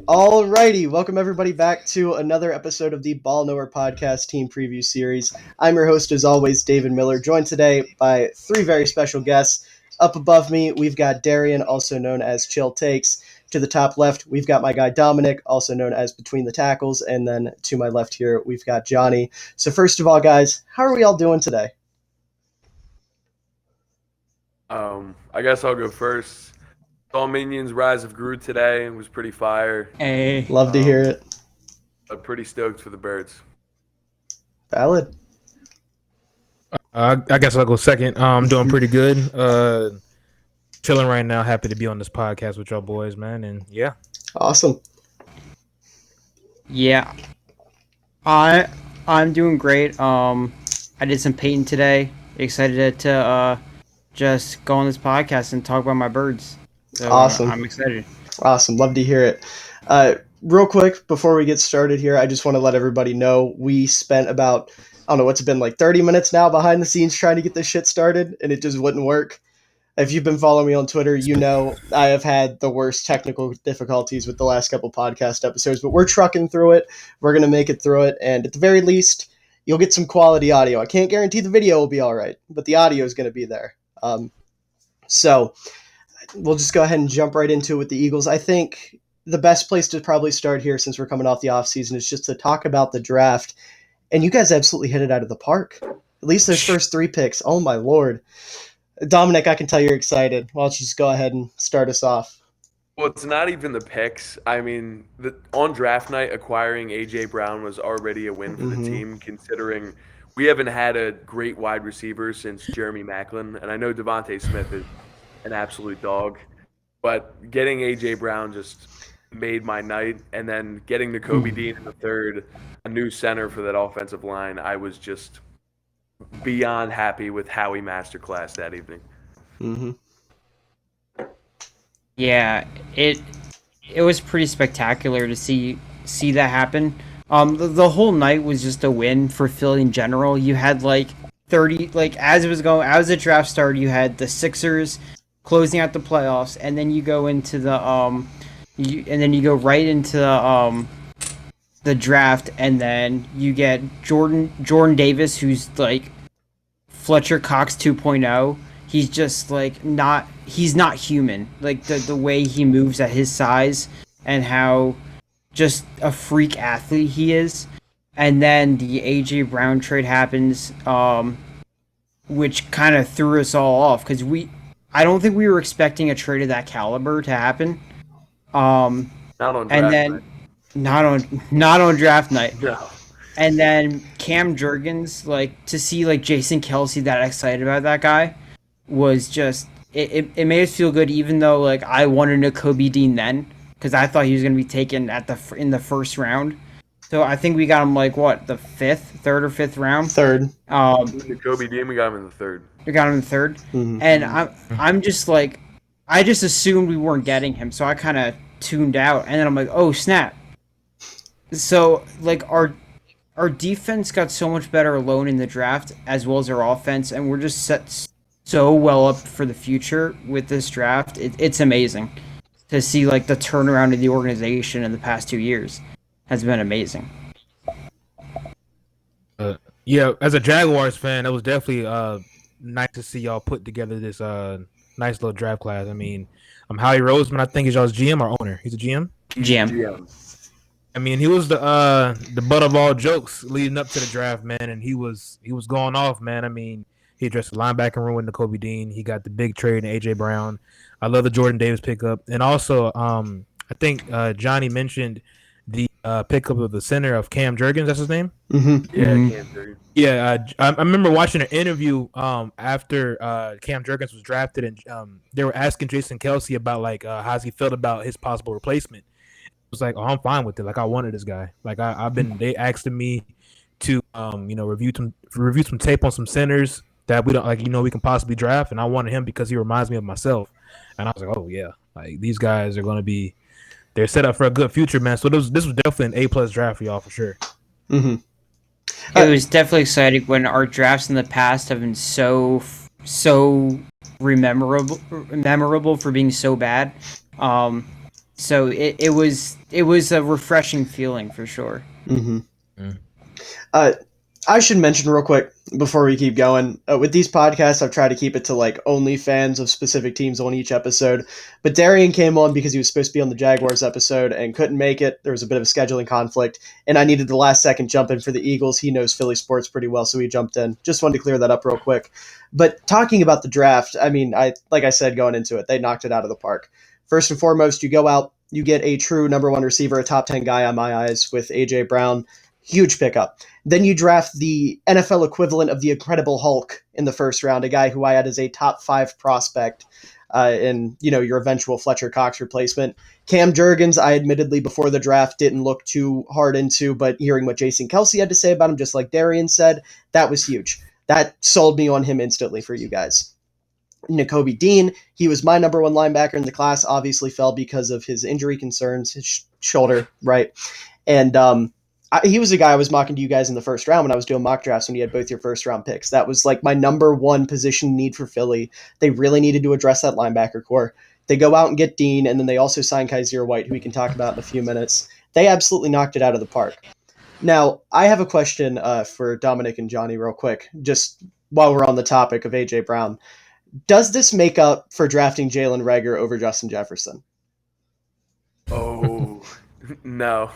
Alrighty, welcome everybody back to another episode of the Ball Nowhere Podcast Team Preview Series. I'm your host, as always, David Miller, joined today by three very special guests. Up above me, we've got Darien, also known as ChillTakes. To the top left, we've got my guy Dominic, also known as Between the Tackles. And then to my left here, we've got Johnny. So first of all, guys, how are we all doing today? I guess I'll go first. Saw Minions Rise of Gru today. It was pretty fire. Hey. Love to hear it. I'm pretty stoked for the Birds. Valid. I guess I'll go second. I'm doing pretty good. Chilling right now. Happy to be on this podcast with y'all boys, man. And yeah. Awesome. Yeah. I'm doing great. I did some painting today. Excited to just go on this podcast and talk about my birds. So, Awesome. I'm excited. Awesome. Love to hear it. Real quick, before we get started here, I just want to let everybody know we spent about, I don't know, what's it been, like 30 minutes now behind the scenes trying to get this shit started, and it just wouldn't work. If you've been following me on Twitter, you know I have had the worst technical difficulties with the last couple podcast episodes, but we're trucking through it. We're going to make it through it, and at the very least, you'll get some quality audio. I can't guarantee the video will be all right, but the audio is going to be there. So we'll just go ahead and jump right into it with the Eagles. I think the best place to probably start here, since we're coming off the offseason, is just to talk about the draft. And you guys absolutely hit it out of the park. At least those first three picks. Oh, my Lord. Dominic, I can tell you're excited. Why don't you just go ahead and start us off? Well, it's not even the picks. I mean, on draft night, acquiring A.J. Brown was already a win for the team, considering we haven't had a great wide receiver since Jeremy Maclin. And I know Devontae Smith is an absolute dog. But getting A.J. Brown just made my night. And then getting Nakobe Dean in the third, a new center for that offensive line, I was just beyond happy with Howie Masterclass that evening. Mm-hmm. Yeah, it was pretty spectacular to see that happen. The whole night was just a win for Philly in general. You had like 30, like as the draft started, you had the Sixers closing out the playoffs, and then you go into the you go right into the draft, and then you get Jordan Davis, who's like Fletcher Cox 2.0. He's just like he's not human. Like the way he moves at his size and how just a freak athlete he is. And then the A.J. Brown trade happens, which kind of threw us all off because I don't think we were expecting a trade of that caliber to happen. Not on draft night. Not on draft night. No. And then Cam Jurgens, like to see like Jason Kelce that excited about that guy was just it made us feel good, even though like I wanted Nakobe Dean then because I thought he was going to be taken in the first round. So I think we got him like what, the third or fifth round. Third. Nakobe Dean, we got him in the third. We got him in the third, and I'm just like I just assumed we weren't getting him, so I kind of tuned out, and then I'm like, oh snap. So like our defense got so much better alone in the draft, as well as our offense, and we're just set so well up for the future with this draft. It's amazing to see like the turnaround of the organization in the past 2 years has been amazing. Yeah, as a Jaguars fan, it was definitely nice to see y'all put together this nice little draft class. I mean, Howie Roseman, I think, is y'all's GM or owner. He's a GM? GM. I mean, he was the butt of all jokes leading up to the draft, man, and he was going off, man. I mean, he addressed the linebacking room with Nakobe Dean. He got the big trade in A.J. Brown. I love the Jordan Davis pickup. And also, I think Johnny mentioned the pickup of the center of Cam Jurgens. That's his name? Mm-hmm. Yeah, Cam Jurgens. Yeah, I remember watching an interview after Cam Jurgens was drafted, and they were asking Jason Kelce about like how he felt about his possible replacement. It was like, oh, I'm fine with it. Like I wanted this guy. Like they asked me to review some tape on some centers that we don't we can possibly draft, and I wanted him because he reminds me of myself. And I was like, oh yeah, like these guys are going to be, they're set up for a good future, man. So this was definitely an A+ draft for y'all for sure. Mm-hmm. It was definitely exciting when our drafts in the past have been so memorable for being so bad. So it was a refreshing feeling for sure. Mm-hmm. I should mention real quick before we keep going, with these podcasts, I've tried to keep it to like only fans of specific teams on each episode. But Darien came on because he was supposed to be on the Jaguars episode and couldn't make it. There was a bit of a scheduling conflict, and I needed the last second jump in for the Eagles. He knows Philly sports pretty well, so he jumped in. Just wanted to clear that up real quick. But talking about the draft, I mean, like I said going into it, they knocked it out of the park. First and foremost, you go out, you get a true number one receiver, a top 10 guy on my eyes with A.J. Brown. Huge pickup. Then you draft the NFL equivalent of the Incredible Hulk in the first round, a guy who I had as a top 5 prospect in your eventual Fletcher Cox replacement. Cam Jurgens, I admittedly before the draft didn't look too hard into, but hearing what Jason Kelce had to say about him, just like Darien said, that was huge. That sold me on him instantly for you guys. Nakobe Dean, he was my number one linebacker in the class, obviously fell because of his injury concerns, his shoulder, right? And he was a guy I was mocking to you guys in the first round when I was doing mock drafts when you had both your first round picks. That was like my number one position need for Philly. They really needed to address that linebacker core. They go out and get Dean, and then they also sign Kaiser White, who we can talk about in a few minutes. They absolutely knocked it out of the park. Now, I have a question for Dominic and Johnny real quick, just while we're on the topic of A.J. Brown. Does this make up for drafting Jalen Reagor over Justin Jefferson? Oh, no.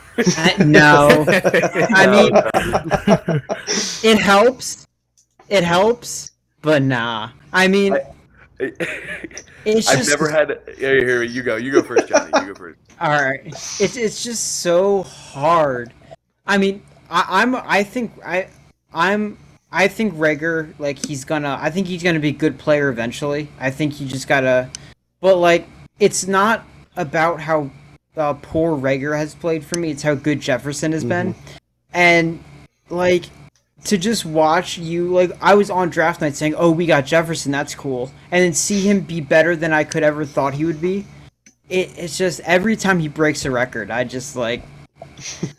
No. I mean, it helps. It helps, but nah. I mean, I've never had. Here, you go. You go first, Johnny. You go first. All right. It's just so hard. I mean, I think Reagor, like I think he's gonna be a good player eventually. I think you just gotta, but like it's not about how poor Reagor has played for me. It's how good Jefferson has been, and like to just watch you, like I was on draft night saying, "Oh, we got Jefferson, that's cool," and then see him be better than I could ever thought he would be. It's just every time he breaks a record, I just like.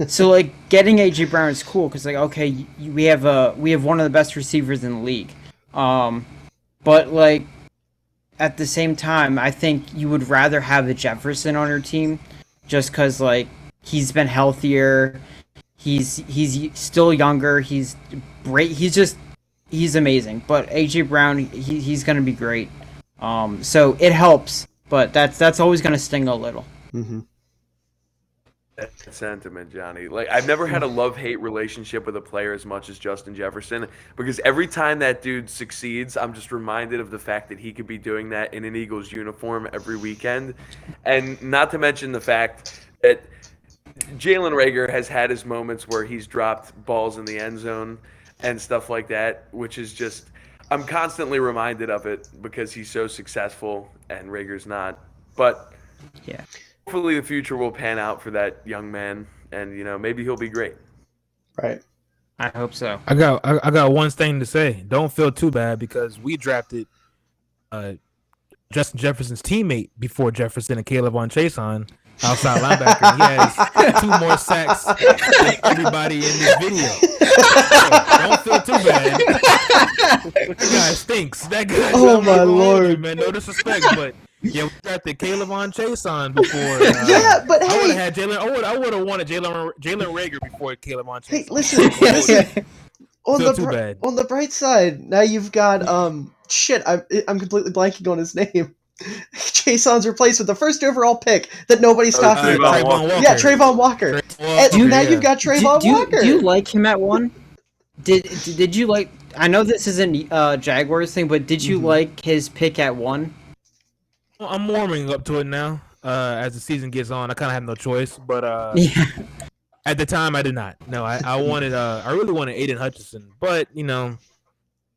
So like getting AJ Brown is cool because like okay we have one of the best receivers in the league, but like at the same time I think you would rather have a Jefferson on your team just because like he's been healthier, he's still younger, he's great, he's amazing. But AJ Brown he's gonna be great, so it helps, but that's always gonna sting a little. Mm-hmm. Sentiment, Johnny. Like I've never had a love-hate relationship with a player as much as Justin Jefferson because every time that dude succeeds, I'm just reminded of the fact that he could be doing that in an Eagles uniform every weekend. And not to mention the fact that Jalen Reagor has had his moments where he's dropped balls in the end zone and stuff like that, which is just I'm constantly reminded of it because he's so successful and Reagor's not. But yeah. Hopefully the future will pan out for that young man, and maybe he'll be great. Right. I hope so. I got one thing to say. Don't feel too bad because we drafted Justin Jefferson's teammate before Jefferson and Kayvon Chason, outside linebacker. He has 2 more sacks than everybody in this video. So don't feel too bad. That guy stinks. That guy. Oh my lord, man. No disrespect, but. Yeah, we drafted Kayvon Chason before. Yeah, but hey, I would have had Jalen. I would have wanted Jalen Reagor before Kayvon Chason. Hey, listen. On the bright side, now you've got I'm completely blanking on his name. Jason's replaced with the first overall pick that nobody's talking about. Yeah, Trayvon Walker. Now you've got Trayvon Walker. Do you like him at 1? Did you like? I know this isn't Jaguars thing, but did you like his pick at 1? I'm warming up to it now. As the season gets on, I kind of have no choice. But at the time, I did not. No, I really wanted Aiden Hutchinson. But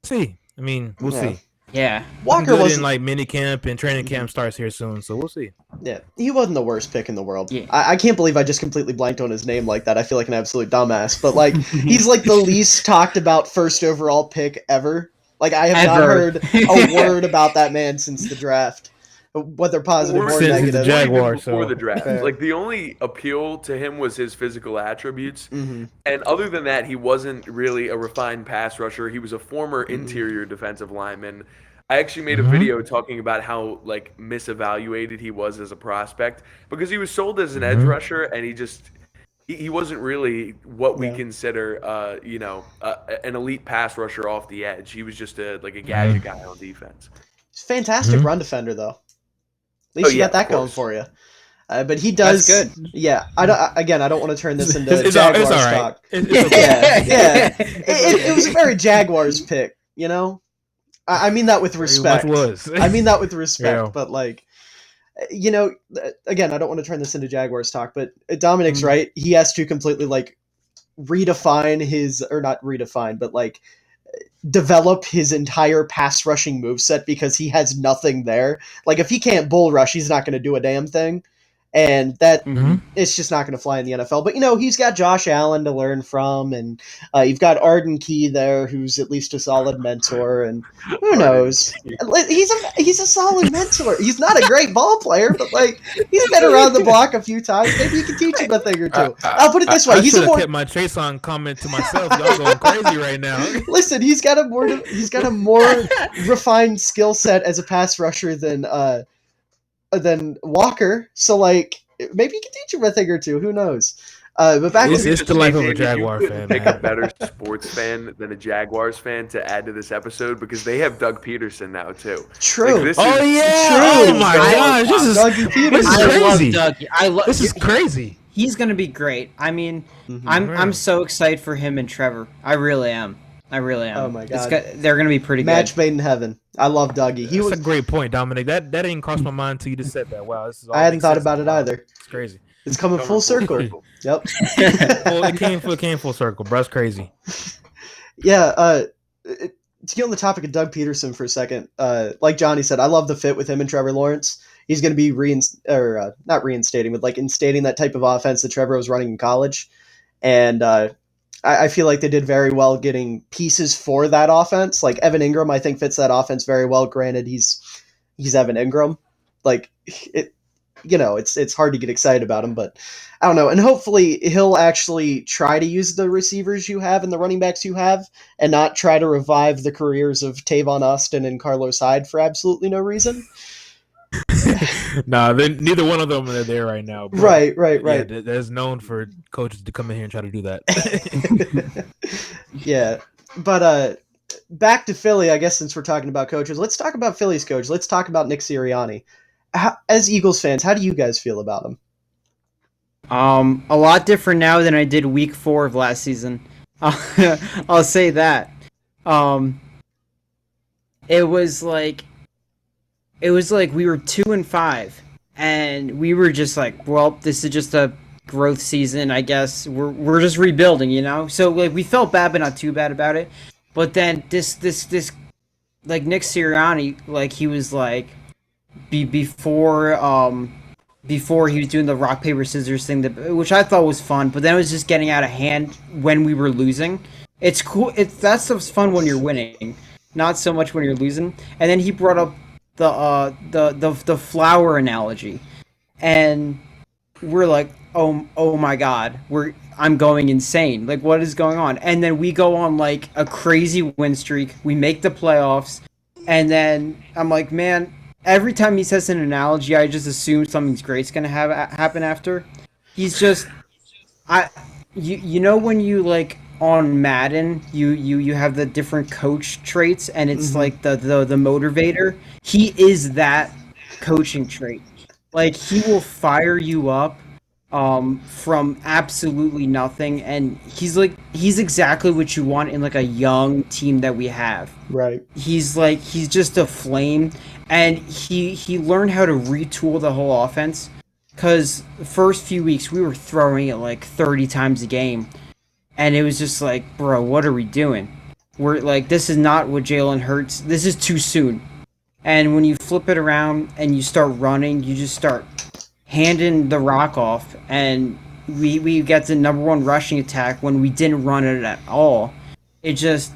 see. I mean, we'll see. Yeah, Walker was in like mini camp and training camp starts here soon, so we'll see. Yeah, he wasn't the worst pick in the world. Yeah. I can't believe I just completely blanked on his name like that. I feel like an absolute dumbass. But like, he's like the least talked about first overall pick ever. Like I have not heard a word about that man since the draft. Whether positive or negative. The Jaguar, before the draft. Like the only appeal to him was his physical attributes. Mm-hmm. And other than that, he wasn't really a refined pass rusher. He was a former interior defensive lineman. I actually made a video talking about how like misevaluated he was as a prospect because he was sold as an edge rusher and he wasn't really what we consider an elite pass rusher off the edge. He was just a gadget guy on defense. He's a fantastic run defender though. At least you got that going for you. But he does. That's good. Yeah, I don't want to turn this into It's Jaguars all right. talk. It's okay. Yeah. It was a very Jaguars pick, you know. I mean that with respect. I mean that with respect, but like, you know, again, I don't want to turn this into Jaguars talk, but Dominic's right. He has to completely like redefine develop his entire pass rushing moveset because he has nothing there. Like if he can't bull rush, he's not going to do a damn thing. And that it's just not going to fly in the NFL. But, you know, he's got Josh Allen to learn from, and you've got Arden Key there, who's at least a solid mentor, and who knows? He's a solid mentor. He's not a great ball player, but, like, he's been around the block a few times. Maybe you can teach him a thing or two. I'll put it this way. I should have kept my Trayvon comment to myself. Y'all going crazy right now. Listen, he's got a more refined skill set as a pass rusher than Walker, so like maybe you can teach him a thing or two. Who knows? But back to the life of a Jaguar fan. Pick a better sports fan than a Jaguars fan to add to this episode because they have Doug Peterson now too. True. Like, True. Oh my gosh, this is crazy. I love Dougie. This is crazy. He's gonna be great. I mean, I'm so excited for him and Trevor. I really am. Oh my god, they're gonna be pretty match good. made in heaven. I love Dougie. That's a great point, Dominic. That didn't cross my mind until you just said that. Wow, this is all I hadn't thought about it either. It's crazy. It's coming full circle. Yep. Well, it came full circle, bro. It's crazy. Yeah. To get on the topic of Doug Peterson for a second, like Johnny said, I love the fit with him and Trevor Lawrence. He's going to be not reinstating, but like instating that type of offense that Trevor was running in college, and I feel like they did very well getting pieces for that offense. Like Evan Ingram, I think fits that offense very well. Granted, he's Evan Ingram. Like it's hard to get excited about him, but I don't know. And hopefully he'll actually try to use the receivers you have and the running backs you have, and not try to revive the careers of Tavon Austin and Carlos Hyde for absolutely no reason. Nah, neither one of them are there right now. Bro. Right. Yeah, that's known for coaches to come in here and try to do that. Yeah, but back to Philly, I guess, since we're talking about coaches, let's talk about Philly's coach. Let's talk about Nick Sirianni. As Eagles fans, how do you guys feel about him? A lot different now than I did week 4 of last season. I'll say that. It was like we were 2-5, and we were just like, well, this is just a growth season, I guess. We're just rebuilding, you know. So like we felt bad, but not too bad about it. But then this like Nick Sirianni, like he was like before he was doing the rock paper scissors thing, which I thought was fun. But then it was just getting out of hand when we were losing. It's cool. That stuff's fun when you're winning, not so much when you're losing. And then he brought up the flower analogy, and we're like, oh my god, I'm going insane. Like, what is going on? And then we go on like a crazy win streak. We make the playoffs, and then I'm like, man, every time he says an analogy, I just assume something's great's gonna happen after. He's just, you know when you like on Madden, you have the different coach traits, and it's like the motivator. He is that coaching trait. Like, he will fire you up from absolutely nothing, and he's exactly what you want in like a young team that we have. Right. He's just a flame, and he learned how to retool the whole offense, because the first few weeks we were throwing it like 30 times a game, and it was just like, bro, what are we doing? We're like, this is not what Jalen Hurts. This is too soon. And when you flip it around and you start running, you just start handing the rock off, and we get the number 1 rushing attack when we didn't run it at all. It just,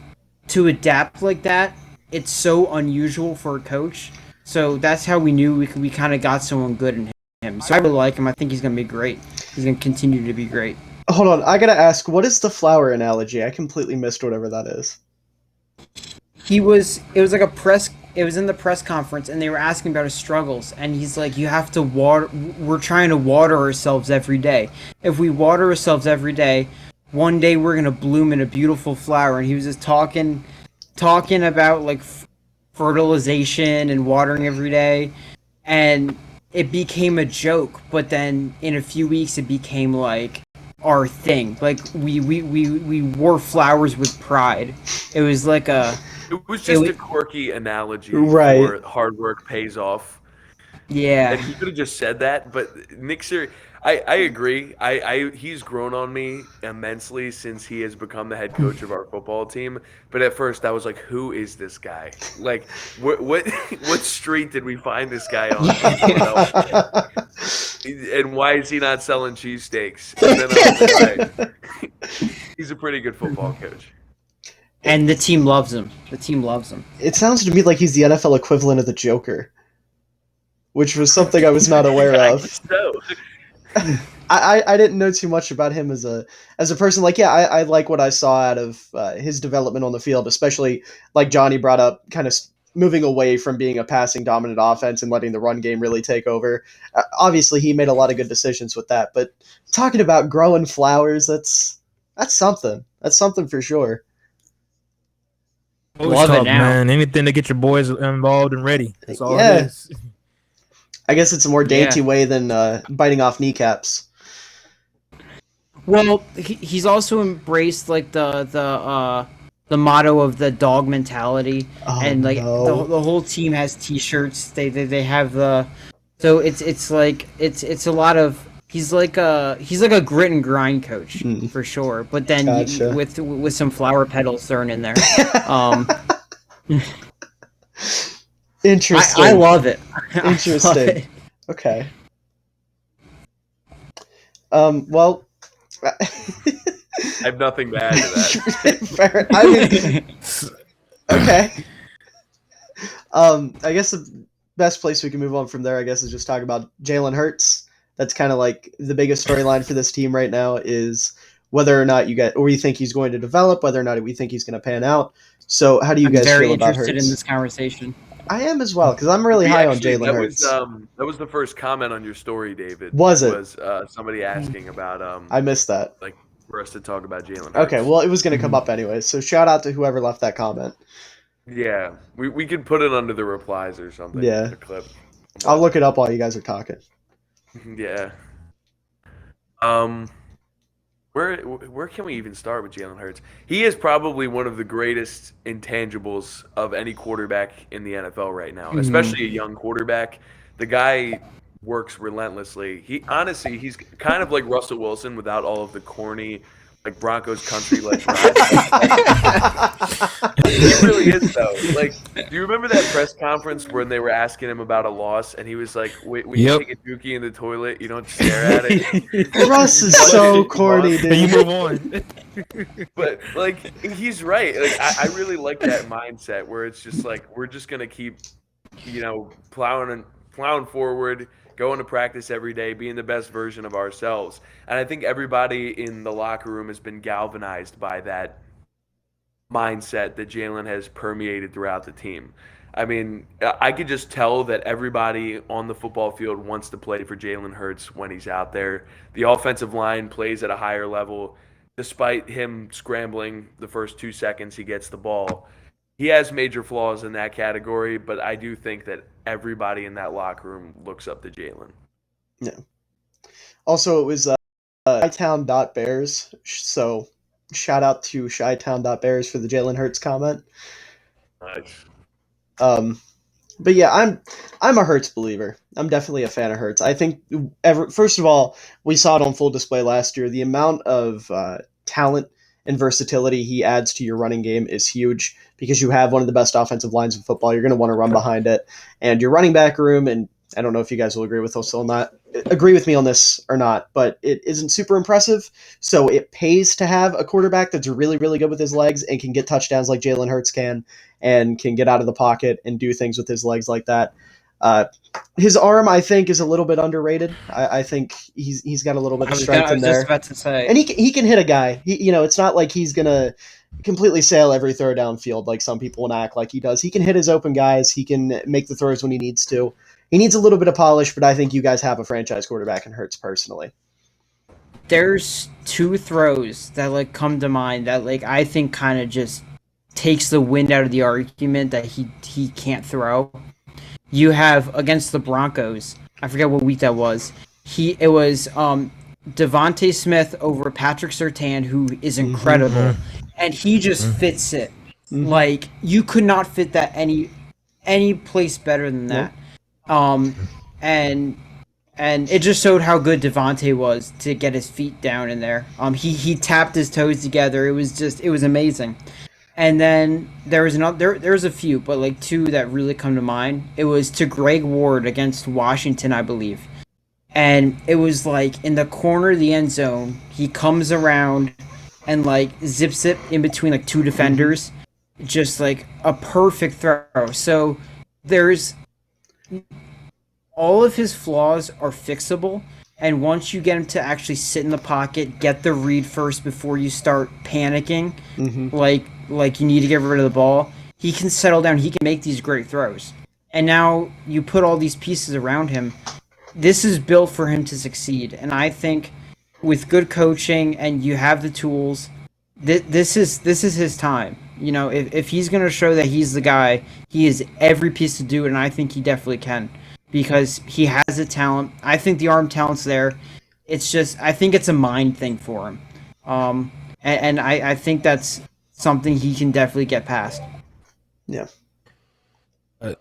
to adapt like that, it's so unusual for a coach. So that's how we knew we kind of got someone good in him. So I really like him. I think he's going to be great. He's going to continue to be great. Hold on, I got to ask, what is the flower analogy? I completely missed whatever that is. It was like a press it was in the press conference, and they were asking about his struggles, and he's like, "You have to water. We're trying to water ourselves every day. If we water ourselves every day, one day we're gonna bloom in a beautiful flower." And he was just talking about like fertilization and watering every day, and it became a joke. But then in a few weeks, it became like our thing. Like we wore flowers with pride. It was like a. It was just a quirky analogy Right. for hard work pays off. Yeah. And he could have just said that, but Nick Sirianni, I agree. He's grown on me immensely since he has become the head coach of our football team. But at first, I was like, "Who is this guy? Like, what street did we find this guy on? And why is he not selling cheesesteaks?" And then I was like, he's a pretty good football coach. And the team loves him. The team loves him. It sounds to me like he's the NFL equivalent of the Joker, which was something I was not aware of. So. I didn't know too much about him as a person. Like, yeah, I like what I saw out of his development on the field, especially like Johnny brought up, kind of moving away from being a passing dominant offense and letting the run game really take over. Obviously, he made a lot of good decisions with that. But talking about growing flowers, that's something. That's something for sure. Love it now, man. Anything to get your boys involved and ready. That's all Yeah. it is. I guess it's a more dainty way than biting off kneecaps. Well, he's also embraced like the motto of the dog mentality, and like the whole team has T-shirts. They have the, so it's like it's a lot of. He's like a grit and grind coach for sure, but then Gotcha. with some flower petals thrown in there. Interesting. I love it. Interesting. I love it. Okay. Well, I have nothing to add to that. fair. I mean, okay. I guess the best place we can move on from there, I guess, is just talk about Jalen Hurts. That's kind of like the biggest storyline for this team right now is whether or not we think he's going to develop, whether or not we think he's going to pan out. So, how do you guys feel about Hurts? I'm very interested in this conversation. I am as well, because I'm really high on Jalen Hurts. That was the first comment on your story, David. Was it? Was somebody asking about I missed that. Like for us to talk about Jalen Hurts. Okay, well, it was going to come up anyway, so shout out to whoever left that comment. Yeah, we could put it under the replies or something. Yeah. The clip. I'll look it up while you guys are talking. Yeah. Where can we even start with Jalen Hurts? He is probably one of the greatest intangibles of any quarterback in the NFL right now, especially a young quarterback. The guy works relentlessly. He's kind of like Russell Wilson without all of the corny, like Broncos country like He really is though. Like, do you remember that press conference when they were asking him about a loss and he was like, "Wait, when you take a dookie in the toilet, you don't stare at it." Russ is so corny, dude. You move on. But like, he's right. Like, I really like that mindset where it's just like we're just gonna keep, plowing forward, going to practice every day, being the best version of ourselves. And I think everybody in the locker room has been galvanized by that mindset that Jalen has permeated throughout the team. I mean, I could just tell that everybody on the football field wants to play for Jalen Hurts when he's out there. The offensive line plays at a higher level. Despite him scrambling the first 2 seconds he gets the ball, he has major flaws in that category, but I do think that everybody in that locker room looks up to Jalen. Yeah. Also, it was Chi-Town.Bears, so shout out to Chi-Town.Bears for the Jalen Hurts comment. Nice. But yeah, I'm a Hurts believer. I'm definitely a fan of Hurts. I think first of all, we saw it on full display last year. The amount of talent and versatility he adds to your running game is huge because you have one of the best offensive lines in football. You're going to want to run behind it, and your running back room. And I don't know if you guys will agree with me on this or not, but it isn't super impressive. So it pays to have a quarterback that's really, really good with his legs and can get touchdowns like Jalen Hurts can, and can get out of the pocket and do things with his legs like that. His arm, I think, is a little bit underrated. I think he's got a little bit of strength in there. I was just about to say. And he can hit a guy. It's not like he's going to completely sail every throw downfield like some people want to act like he does. He can hit his open guys. He can make the throws when he needs to. He needs a little bit of polish, but I think you guys have a franchise quarterback in Hurts personally. There's 2 throws that come to mind that I think kind of just takes the wind out of the argument that he can't throw. You have against the Broncos, I forget what week that was. It was Devontae Smith over Patrick Surtain, who is incredible, and he just fits it. You could not fit that any place better than that. And it just showed how good Devontae was to get his feet down in there. He tapped his toes together. It was amazing. And then there was a few, but 2 that really come to mind. It was to Greg Ward against Washington, I believe. And it was in the corner of the end zone, he comes around and zips it in between 2 defenders. Just a perfect throw. So there's all of his flaws are fixable, and once you get him to actually sit in the pocket, get the read first before you start panicking, like you need to get rid of the ball, he can settle down, he can make these great throws. And now you put all these pieces around him. This is built for him to succeed, and I think with good coaching and you have the tools, this is his time. If he's going to show that he's the guy, he has every piece to do it, and I think he definitely can. Because he has the talent. I think the arm talent's there. It's just, I think it's a mind thing for him. And I think that's something he can definitely get past. Yeah. I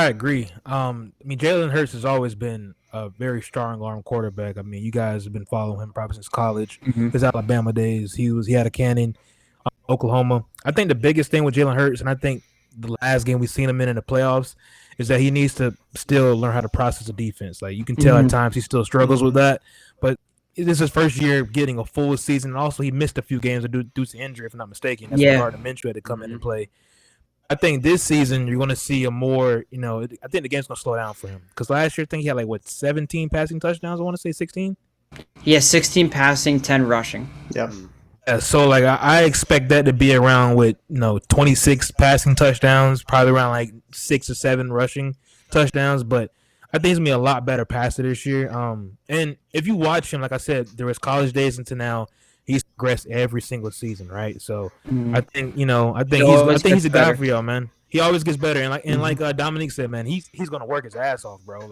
agree. Jalen Hurts has always been a very strong arm quarterback. You guys have been following him probably since college. His Alabama days, he had a cannon. Oklahoma. I think the biggest thing with Jalen Hurts, and I think the last game we've seen him in the playoffs, is that he needs to still learn how to process the defense. You can tell at times he still struggles with that, but this is his first year getting a full season. And also, he missed a few games due to injury, if I'm not mistaken. That's why Gardner Minshew had to come in and play. I think this season you're going to see a more, I think the game's going to slow down for him. Because last year, I think he had 17 passing touchdowns? I want to say 16? Yeah, 16 passing, 10 rushing. Yep. Yeah, so I expect that to be around with 26 passing touchdowns, probably around 6 or 7 rushing touchdowns. But I think he's gonna be a lot better passer this year. And if you watch him, like I said, there was college days into now, he's progressed every single season, right? So I think he's a guy for y'all, man. He always gets better, and like Dominic said, man, he's gonna work his ass off, bro.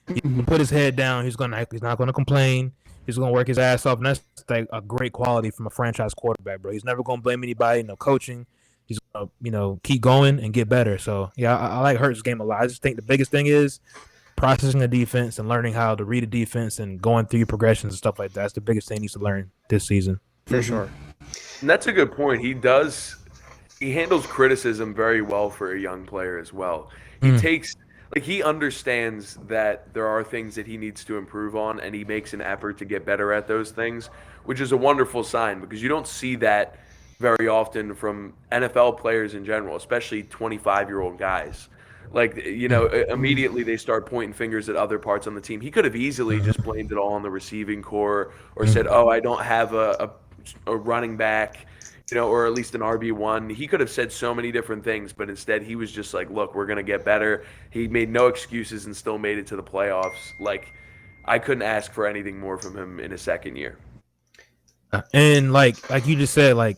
He's gonna put his head down. He's not gonna complain. He's going to work his ass off, and that's a great quality from a franchise quarterback, bro. He's never going to blame anybody, no coaching. He's going to, keep going and get better. So, yeah, I like Hurts' game a lot. I just think the biggest thing is processing the defense and learning how to read a defense and going through your progressions and stuff like that. That's the biggest thing he needs to learn this season. For sure. And that's a good point. He handles criticism very well for a young player as well. He understands that there are things that he needs to improve on, and he makes an effort to get better at those things, which is a wonderful sign because you don't see that very often from NFL players in general, especially 25-year-old guys. Immediately they start pointing fingers at other parts on the team. He could have easily just blamed it all on the receiving core or said, oh, I don't have a running back, or at least an RB1. He could have said so many different things, but instead he was just look, we're going to get better. He made no excuses and still made it to the playoffs. I couldn't ask for anything more from him in his second year. And like you just said,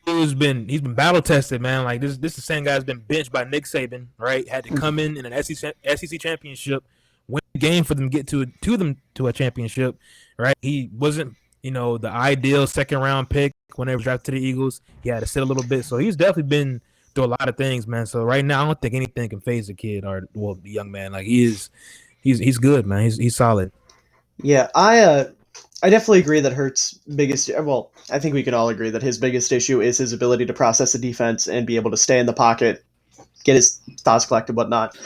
he's been battle tested, man. This is the same guy's been benched by Nick Saban, right? Had to come in an SEC championship, win a game for them to get to a championship, right? He wasn't the ideal second round pick when they were drafted to the Eagles. He had to sit a little bit. So he's definitely been through a lot of things, man. So right now I don't think anything can phase the kid the young man. He's good, man. He's solid. Yeah, I definitely agree that Hurts' biggest I think we can all agree that his biggest issue is his ability to process the defense and be able to stay in the pocket, get his thoughts collected, whatnot.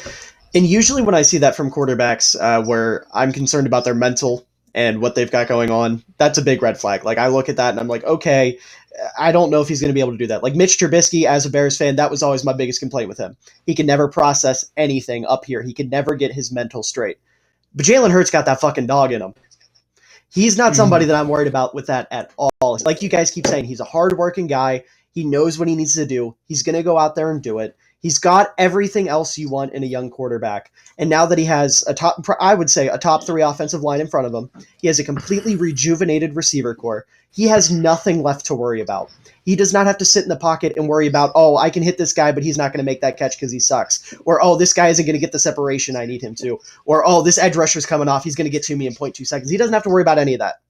And usually when I see that from quarterbacks where I'm concerned about their mental and what they've got going on, that's a big red flag. Like, I look at that and I'm like, okay, I don't know if he's going to be able to do that. Like, Mitch Trubisky, as a Bears fan, that was always my biggest complaint with him. He can never process anything up here. He can never get his mental straight. But Jalen Hurts got that fucking dog in him. He's not somebody that I'm worried about with that at all. Like you guys keep saying, he's a hardworking guy. He knows what he needs to do. He's going to go out there and do it. He's got everything else you want in a young quarterback. And now that he has a top 3 offensive line in front of him, he has a completely rejuvenated receiver core. He has nothing left to worry about. He does not have to sit in the pocket and worry about, oh, I can hit this guy, but he's not going to make that catch because he sucks. Or, oh, this guy isn't going to get the separation I need him to. Or, oh, this edge rusher's coming off. He's going to get to me in 0.2 seconds. He doesn't have to worry about any of that.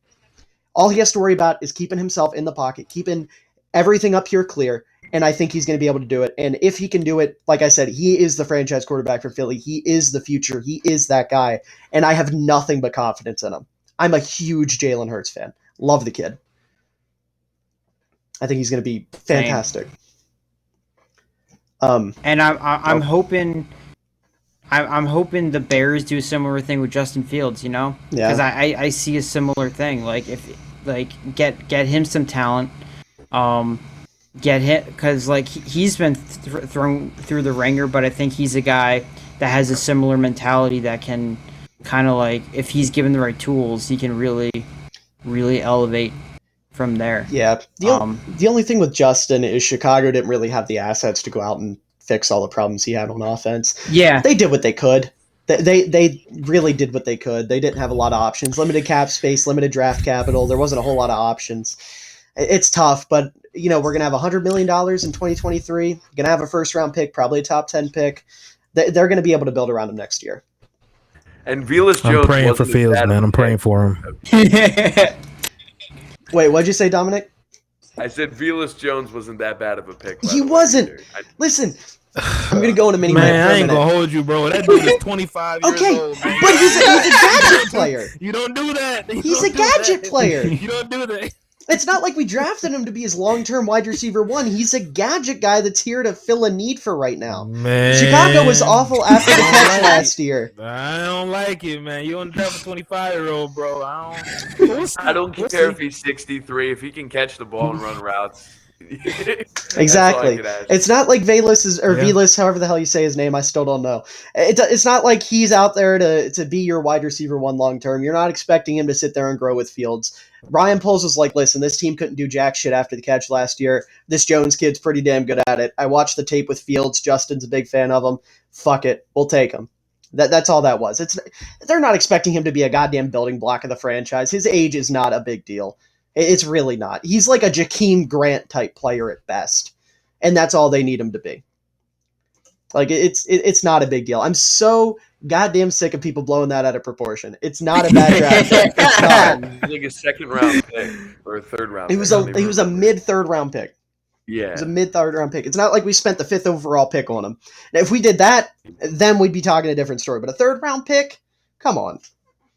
All he has to worry about is keeping himself in the pocket, keeping everything up here clear, and I think he's going to be able to do it. And if he can do it, like I said, he is the franchise quarterback for Philly. He is the future. He is that guy, and I have nothing but confidence in him. I'm a huge Jalen Hurts fan. Love the kid. I think he's going to be fantastic. And I'm hoping the Bears do a similar thing with Justin Fields, you know? Yeah. Because I see a similar thing. Like, if get him some talent, get him, because like he's been thrown through the ringer, but I think he's a guy that has a similar mentality that can kind of like, if he's given the right tools, he can really elevate from there. Yeah. The only thing with Justin is Chicago didn't really have the assets to go out and fix all the problems he had on offense. Yeah. They did what they could. They really did what they could. They didn't have a lot of options. Limited cap space, limited draft capital. There wasn't a whole lot of options. It's tough, but we're going to have $100 million in 2023. Going to have a first-round pick, probably a top 10 pick. They're going to be able to build around him next year. And Velus Jones. I'm praying for Fields, man. I'm praying for him. Wait, what'd you say, Dominic? I said Velus Jones wasn't that bad of a pick. He wasn't. Listen, I'm going to go in a mini man, I ain't going to hold you, bro. That dude is 25 years old, man. But he's a gadget player. You don't do that. He's a gadget player. You don't do that. It's not like we drafted him to be his long-term wide receiver one. He's a gadget guy that's here to fill a need for right now. Man. Chicago was awful after the catch last year. I don't like it, man. You don't draft a 25-year-old, bro. I don't care if he's 63. If he can catch the ball and run routes. Exactly. It's not like Velus, however the hell you say his name, I still don't know. It's not like he's out there to be your wide receiver one long term. You're not expecting him to sit there and grow with Fields. Ryan Poles was like, listen, this team couldn't do jack shit after the catch last year. This Jones kid's pretty damn good at it. I watched the tape with Fields. Justin's a big fan of him. Fuck it. We'll take him. That's all that was. They're not expecting him to be a goddamn building block of the franchise. His age is not a big deal. It's really not. He's like a Jakeem Grant type player at best, and that's all they need him to be. Like it's not a big deal. I'm so goddamn sick of people blowing that out of proportion. It's not a bad draft pick. It's not. Like a second-round pick or a third-round. He was a mid-third-round pick. Yeah, it was a mid-third-round pick. It's not like we spent the 5th overall pick on him. Now, if we did that, then we'd be talking a different story. But a third-round pick, come on,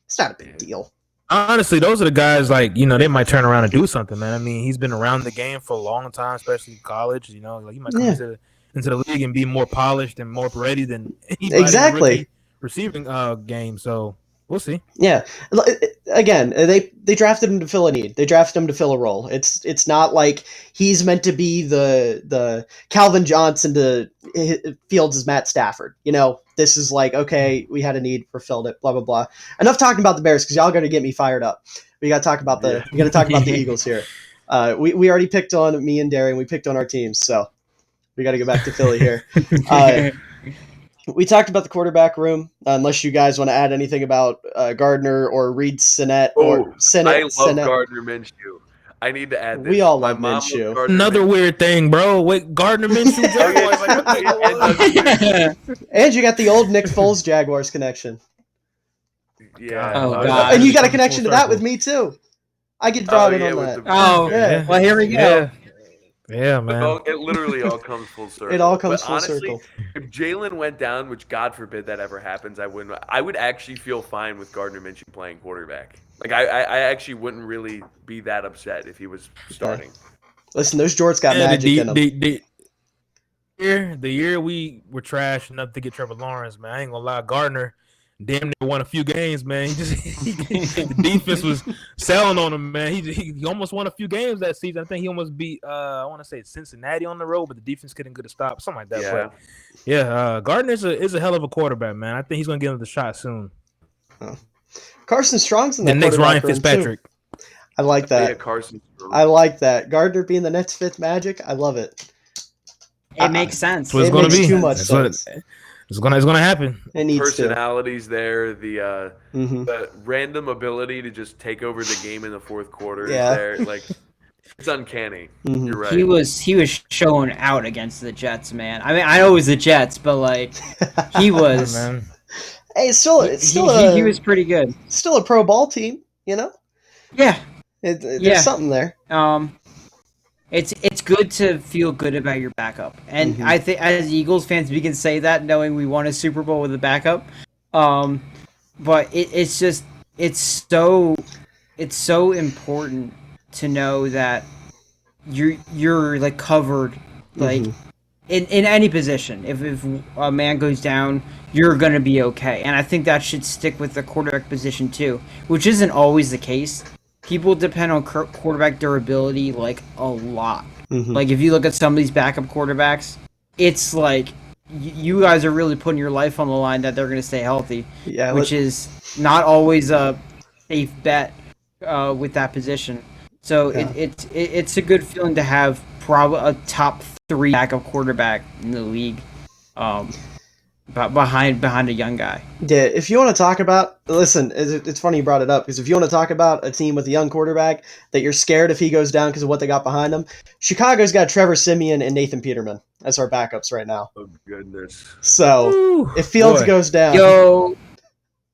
it's not a big deal. Honestly, those are the guys, like, they might turn around and do something, man. I mean, he's been around the game for a long time, especially college. Like, he might come into the league and be more polished and more ready than anybody in the receiving game. So we'll see. Yeah. Again, they drafted him to fill a need. They drafted him to fill a role. It's not like he's meant to be the Calvin Johnson to Fields' Matt Stafford. This is like, okay, we had a need, we filled it, blah blah blah. Enough talking about the Bears because y'all going to get me fired up. We got to talk about the Eagles here. We already picked on me and Darien. We picked on our teams, so we got to go back to Philly here. We talked about the quarterback room. Unless you guys want to add anything about Gardner or Reed Sinnett or Sinnett. I love Gardner Minshew. I need to add this. We all love Minshew. Another weird thing, bro. Wait, Gardner Minshew Jaguars. And you got the old Nick Foles Jaguars connection. Yeah. Oh, God. And you got a connection to that with me, too. I get brought in on that. Yeah. Well, here we go. Yeah, man. It literally all comes full circle. It all comes full circle. If Jalen went down, which God forbid that ever happens, I would actually feel fine with Gardner Minshew playing quarterback. Like I actually wouldn't really be that upset if he was starting. Listen, those jorts got magic in them. The year we were trash enough to get Trevor Lawrence, man, I ain't gonna lie, Gardner damn near won a few games, man. The defense was selling on him, man. He almost won a few games that season. I think he almost beat I want to say Cincinnati on the road, but the defense couldn't get a stop, something like that. Yeah. But yeah, Gardner is a hell of a quarterback, man. I think he's gonna get another shot soon. Carson Strong's in that the next Ryan room Fitzpatrick. Too. I like that. Yeah, Carson. I like that. Gardner being the next fifth Magic. I love it. It makes sense. That's what it's going to be. Too much sense. It's gonna happen. It needs personalities there, the random ability to just take over the game in the fourth quarter is there. Like, it's uncanny. Mm-hmm. You're right. He was showing out against the Jets, man. I mean, I know it was the Jets, but like he was. Man. Hey, he was pretty good. Still a pro ball team, you know. Yeah. There's something there. It's good to feel good about your backup, and I think as Eagles fans we can say that knowing we won a Super Bowl with a backup. But it's so important to know that you're like covered, like in any position. If a man goes down, you're gonna be okay, and I think that should stick with the quarterback position too, which isn't always the case. People depend on quarterback durability like a lot. Like if you look at some of these backup quarterbacks, it's like you guys are really putting your life on the line that they're going to stay healthy, which is not always a safe bet with that position. So it's a good feeling to have probably a top 3 backup quarterback in the league. Behind a young guy. Yeah, if you want to talk about, listen, it's funny you brought it up, because if you want to talk about a team with a young quarterback that you're scared if he goes down because of what they got behind him, Chicago's got Trevor Siemian and Nathan Peterman as our backups right now. Oh, goodness. So, if Fields goes down... Yo,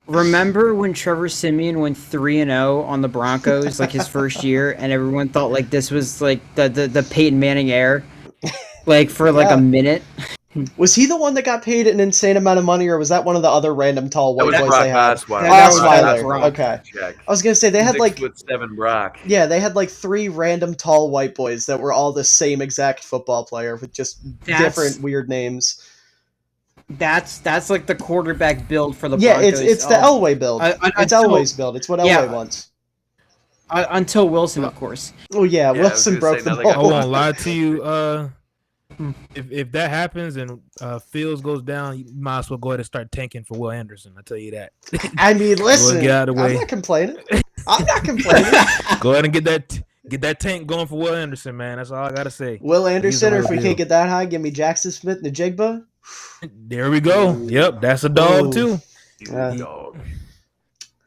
remember when Trevor Siemian went 3-0 on the Broncos, like his first year, and everyone thought like this was like the Peyton Manning era, like for like a minute? Was he the one that got paid an insane amount of money, or was that one of the other random tall white boys they had? Osweiler. Okay. I was going to say, they had 6'7" Brock. Yeah, they had like 3 random tall white boys that were all the same exact football player with just different weird names. That's like the quarterback build for the Broncos. Yeah, it's the Elway build. It's Elway's build. It's what Elway wants. Until Wilson, of course. Oh, yeah Wilson broke the ball. I won't lie to you. If that happens and Fields goes down, you might as well go ahead and start tanking for Will Anderson. I'll tell you that. I mean, listen, get out of the way. I'm not complaining. Go ahead and get that tank going for Will Anderson, man. That's all I gotta say. Will Anderson, or if we can't get that high, give me Jackson Smith and Najigba. There we go. Yep, that's a dog too. Dog.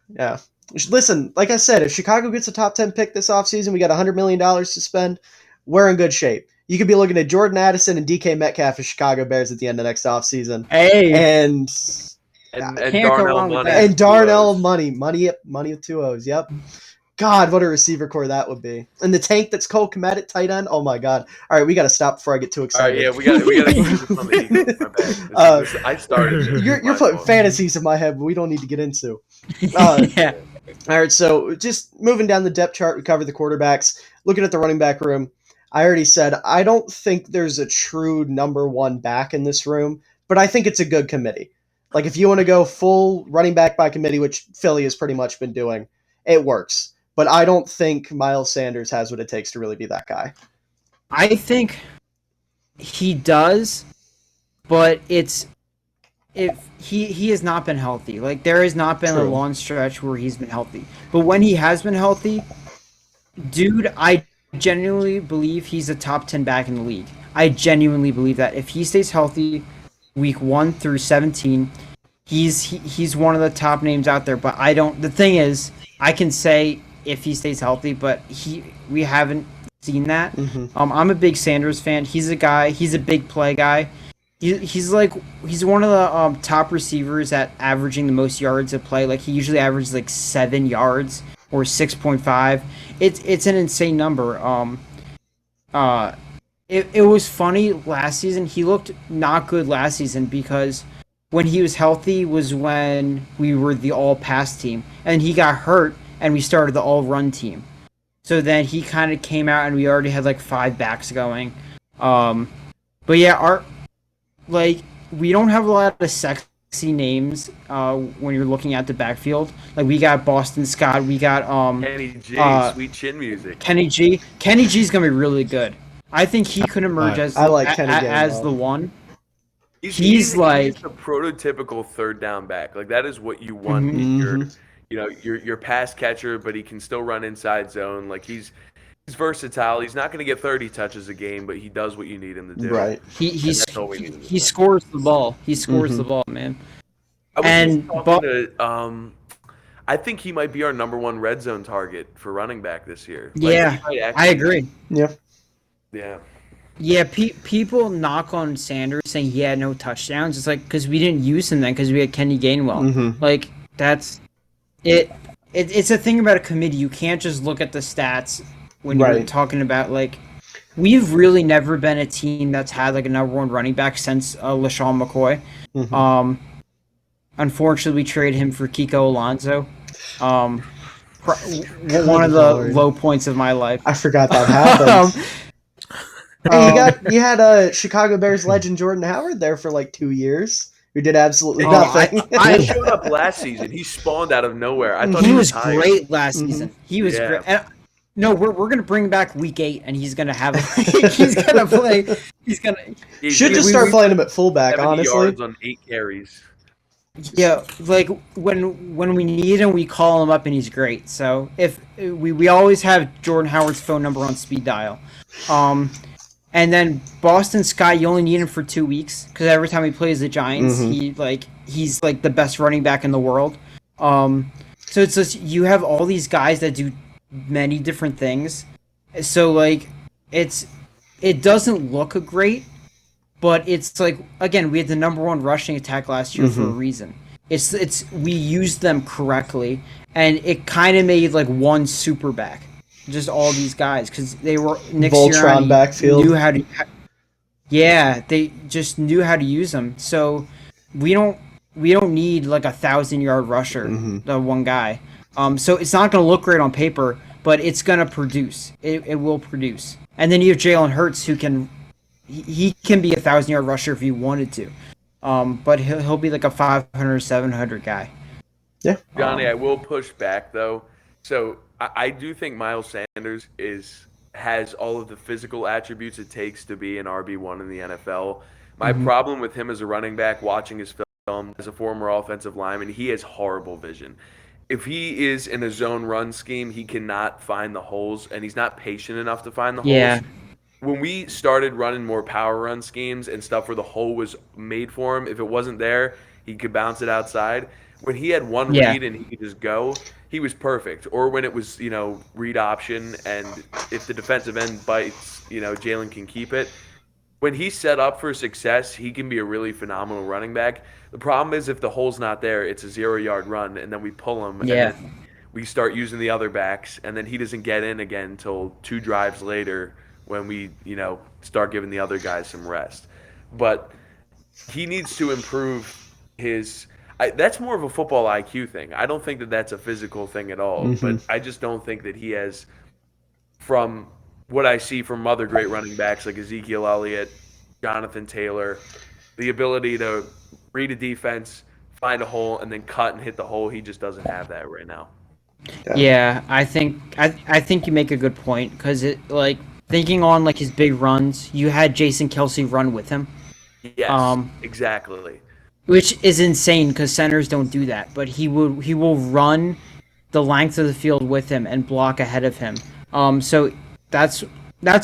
Yeah. Listen, like I said, if Chicago gets a top 10 pick this offseason, we got $100 million to spend. We're in good shape. You could be looking at Jordan Addison and DK Metcalf as Chicago Bears at the end of next offseason. Hey. And Darnell money. And Darnell money with 2 O's. Yep. God, what a receiver core that would be. And the tank that's Cole Kmet at tight end. Oh my God. All right, we got to stop before I get too excited. All right, yeah, we got to use it from the Eagles. My bad. I started. You're putting fantasies in my head, but we don't need to get into. Yeah. All right, so just moving down the depth chart, we covered the quarterbacks. Looking at the running back room, I already said I don't think there's a true number 1 back in this room, but I think it's a good committee. Like if you want to go full running back by committee, which Philly has pretty much been doing, it works. But I don't think Miles Sanders has what it takes to really be that guy. I think he does, but if he has not been healthy. Like there has not been a long stretch where he's been healthy. But when he has been healthy, dude, I genuinely believe he's a top 10 back in the league. I genuinely believe that if he stays healthy week 1 through 17, he's one of the top names out there. But the thing is, I can say if he stays healthy, but we haven't seen that. I'm a big Sanders fan. He's a big play guy. He's one of the top receivers at averaging the most yards of play. Like he usually averages like 7 yards or 6.5. It's an insane number. It was funny last season. He looked not good last season because when he was healthy was when we were the all-pass team. And he got hurt, and we started the all-run team. So then he kind of came out, and we already had like 5 backs going. But yeah, we don't have a lot of sexy names when you're looking at the backfield. Like we got Boston Scott, we got Kenny G, sweet chin music. Kenny G. Kenny G's gonna be really good. I think he could emerge as I like Kenny as Gainwell. the one. He's like the prototypical third down back. Like that is what you want in your pass catcher, but he can still run inside zone. Like he's versatile. He's not going to get 30 touches a game, but he does what you need him to do. Right. He scores the ball. He scores the ball, man. I think he might be our number one red zone target for running back this year. Yeah, I agree. Yeah. Yeah. Yeah, people knock on Sanders saying he had no touchdowns. It's like because we didn't use him then because we had Kenny Gainwell. Like that's it. It's a thing about a committee. You can't just look at the stats when you're talking about like we've really never been a team that's had like a number one running back since LaShawn McCoy. Unfortunately, we traded him for Kiko Alonso. One of the low points of my life. I forgot that happened. Hey, you had Chicago Bears legend Jordan Howard there for like 2 years, who did absolutely nothing. I showed up last season. He spawned out of nowhere. I thought he was great last season. He was great. And, no, we're gonna bring back week 8, and he's gonna have he's gonna play. Should just start playing him at fullback. 70 honestly, yards on 8 carries. Yeah, like when we need him, we call him up, and he's great. So if we always have Jordan Howard's phone number on speed dial. And then Boston Scott, you only need him for 2 weeks because every time he plays the Giants, he's like the best running back in the world. So it's just you have all these guys that do many different things. So like it doesn't look great, but it's like again we had the number one rushing attack last year for a reason. It's we used them correctly, and it kind of made like one super back. Just all these guys because they were Nick Voltron backfield. Knew how to. Yeah, they just knew how to use them. So we don't need like 1,000-yard rusher, the one guy. So it's not going to look great on paper, but it's going to produce. It will produce. And then you have Jalen Hurts who can be a 1,000-yard rusher if he wanted to. But he'll be like a 500, 700 guy. Yeah, Johnny, I will push back though. So I do think Miles Sanders has all of the physical attributes it takes to be an RB1 in the NFL. My problem with him as a running back, watching his film as a former offensive lineman, he has horrible vision. If he is in a zone run scheme, he cannot find the holes, and he's not patient enough to find the holes. When we started running more power run schemes and stuff where the hole was made for him, if it wasn't there, he could bounce it outside. When he had one read and he could just go, he was perfect. Or when it was, read option, and if the defensive end bites, Jalen can keep it. When he's set up for success, he can be a really phenomenal running back. The problem is if the hole's not there, it's a 0-yard run, and then we pull him, and then we start using the other backs, and then he doesn't get in again until 2 drives later when we, start giving the other guys some rest. But he needs to improve his – that's more of a football IQ thing. I don't think that that's a physical thing at all. But I just don't think that he has, from what I see from other great running backs like Ezekiel Elliott, Jonathan Taylor, the ability to read a defense, find a hole, and then cut and hit the hole. He just doesn't have that right now. Yeah, I think you make a good point because thinking on like his big runs, you had Jason Kelce run with him. Yes, exactly. Which is insane because centers don't do that, but he will run the length of the field with him and block ahead of him. So that's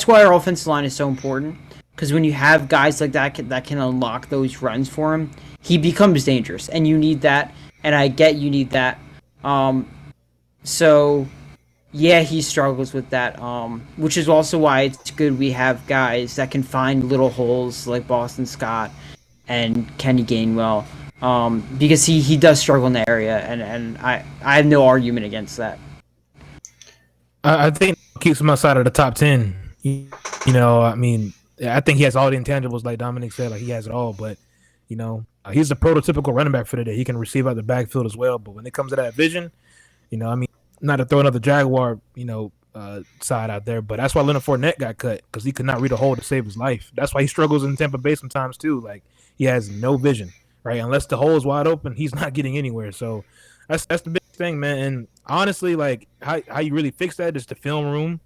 why our offensive line is so important because when you have guys like that can unlock those runs for him, he becomes dangerous, and you need that. And I get you need that. So yeah, he struggles with that. Which is also why it's good we have guys that can find little holes like Boston Scott and Kenny Gainwell, because he does struggle in the area, and I have no argument against that. I think it keeps him outside of the top 10. I think he has all the intangibles, like Dominic said, like he has it all. But he's the prototypical running back for the day. He can receive out the backfield as well. But when it comes to that vision, not to throw another Jaguar, side out there, but that's why Leonard Fournette got cut because he could not read a hole to save his life. That's why he struggles in Tampa Bay sometimes too. Like he has no vision, right? Unless the hole is wide open, he's not getting anywhere. So that's the big thing, man. And honestly, like how you really fix that is the film room.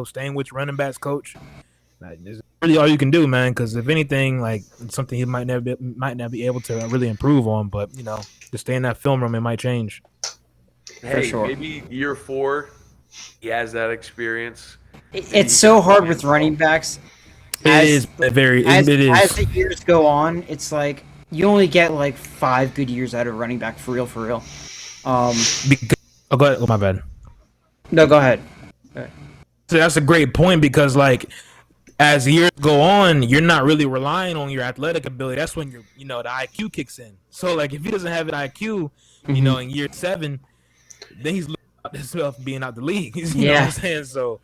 Staying with your running backs coach. That's really all you can do, man. Because if anything, like it's something he might not be able to really improve on. But to stay in that film room, it might change. Hey, sure. maybe year 4, he has that experience. It's so hard with running backs. As the years go on, it's like you only get like 5 good years out of running back for real. Go ahead. Oh, my bad. No, go ahead. So that's a great point because like as years go on, you're not really relying on your athletic ability. That's when the IQ kicks in. So like if he doesn't have an IQ, in year 7, then he's looking at himself being out the league. You know what I'm saying? So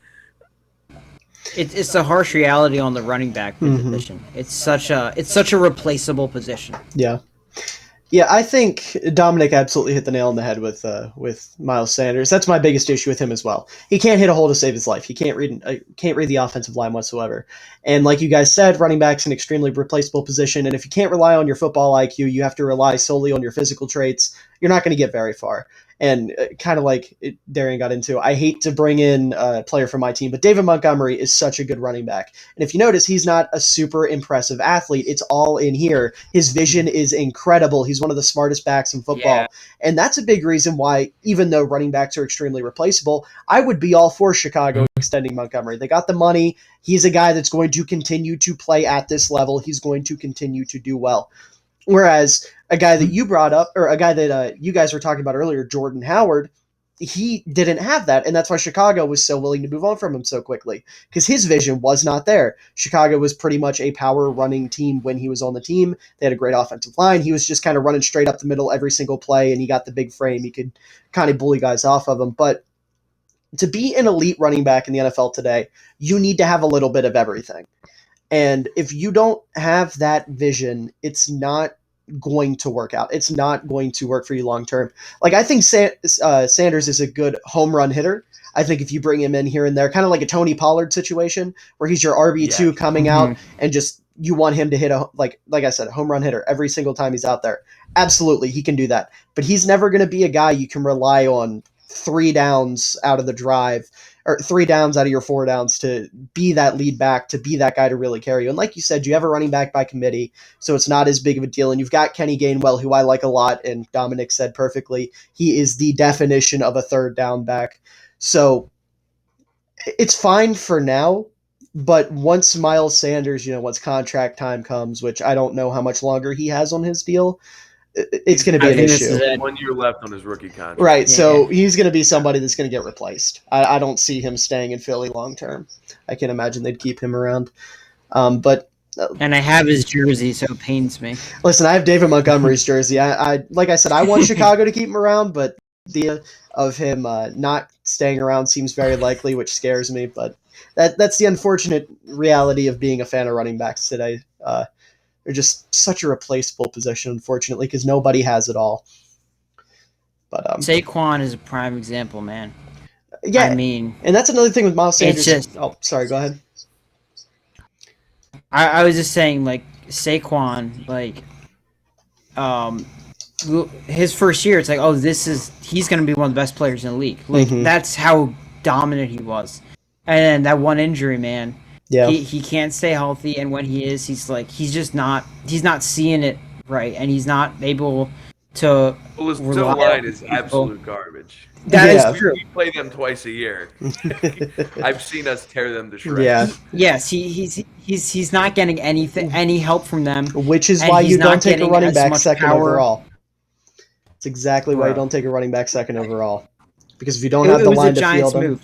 it's a harsh reality on the running back position. It's such a replaceable position. Yeah, I think Dominic absolutely hit the nail on the head with Miles Sanders. That's my biggest issue with him as well. He can't hit a hole to save his life. He can't read the offensive line whatsoever. And like you guys said, running back's an extremely replaceable position. And if you can't rely on your football IQ, you have to rely solely on your physical traits. You're not going to get very far. And kind of like Darien got into, I hate to bring in a player from my team, but David Montgomery is such a good running back. And if you notice, he's not a super impressive athlete. It's all in here. His vision is incredible. He's one of the smartest backs in football. Yeah. And that's a big reason why, even though running backs are extremely replaceable, I would be all for Chicago extending Montgomery. They got the money. He's a guy that's going to continue to play at this level. He's going to continue to do well. Whereas a guy that you brought up, or a guy that you guys were talking about earlier, Jordan Howard, he didn't have that. And that's why Chicago was so willing to move on from him so quickly, because his vision was not there. Chicago was pretty much a power running team when he was on the team. They had a great offensive line. He was just kind of running straight up the middle every single play, and he got the big frame. He could kind of bully guys off of him. But to be an elite running back in the NFL today, you need to have a little bit of everything. And if you don't have that vision, it's not going to work out. It's not going to work for you long term. Like, I think Sanders is a good home run hitter. I think if you bring him in here and there, kind of like a Tony Pollard situation where he's your RB2 coming out and just you want him to hit like I said, a home run hitter every single time he's out there. Absolutely, he can do that. But he's never going to be a guy you can rely on 3 downs out of the drive, or 3 downs out of your 4 downs to be that lead back, to be that guy to really carry you. And like you said, you have a running back by committee, so it's not as big of a deal. And you've got Kenny Gainwell, who I like a lot, and Dominic said perfectly, he is the definition of a 3rd down back. So it's fine for now, but once Miles Sanders, once contract time comes, which I don't know how much longer he has on his deal, it's going to be an issue. 1 year left on his rookie contract. Right, so he's going to be somebody that's going to get replaced. I don't see him staying in Philly long term. I can imagine they'd keep him around. And I have his jersey, so it pains me. Listen, I have David Montgomery's jersey. I like I said, I want Chicago to keep him around, but the idea of him not staying around seems very likely, which scares me. But that's the unfortunate reality of being a fan of running backs today. They're just such a replaceable position, unfortunately, because nobody has it all. But Saquon is a prime example, man. Yeah, I mean, and that's another thing with Miles Sanders. Just, sorry, go ahead. I was just saying, like, Saquon, like, his first year, it's like, he's going to be one of the best players in the league. Like, that's how dominant he was. And then that one injury, man. Yeah, he can't stay healthy, and when he is, he's not seeing it right, and he's not able to. Well, his line is absolute garbage. That is true. We play them twice a year. I've seen us tear them to shreds. Yeah. Yes, he's not getting any help from them, which is why you don't take a running back second overall. It's exactly why you don't take a running back second overall, because if you don't have the line to field him.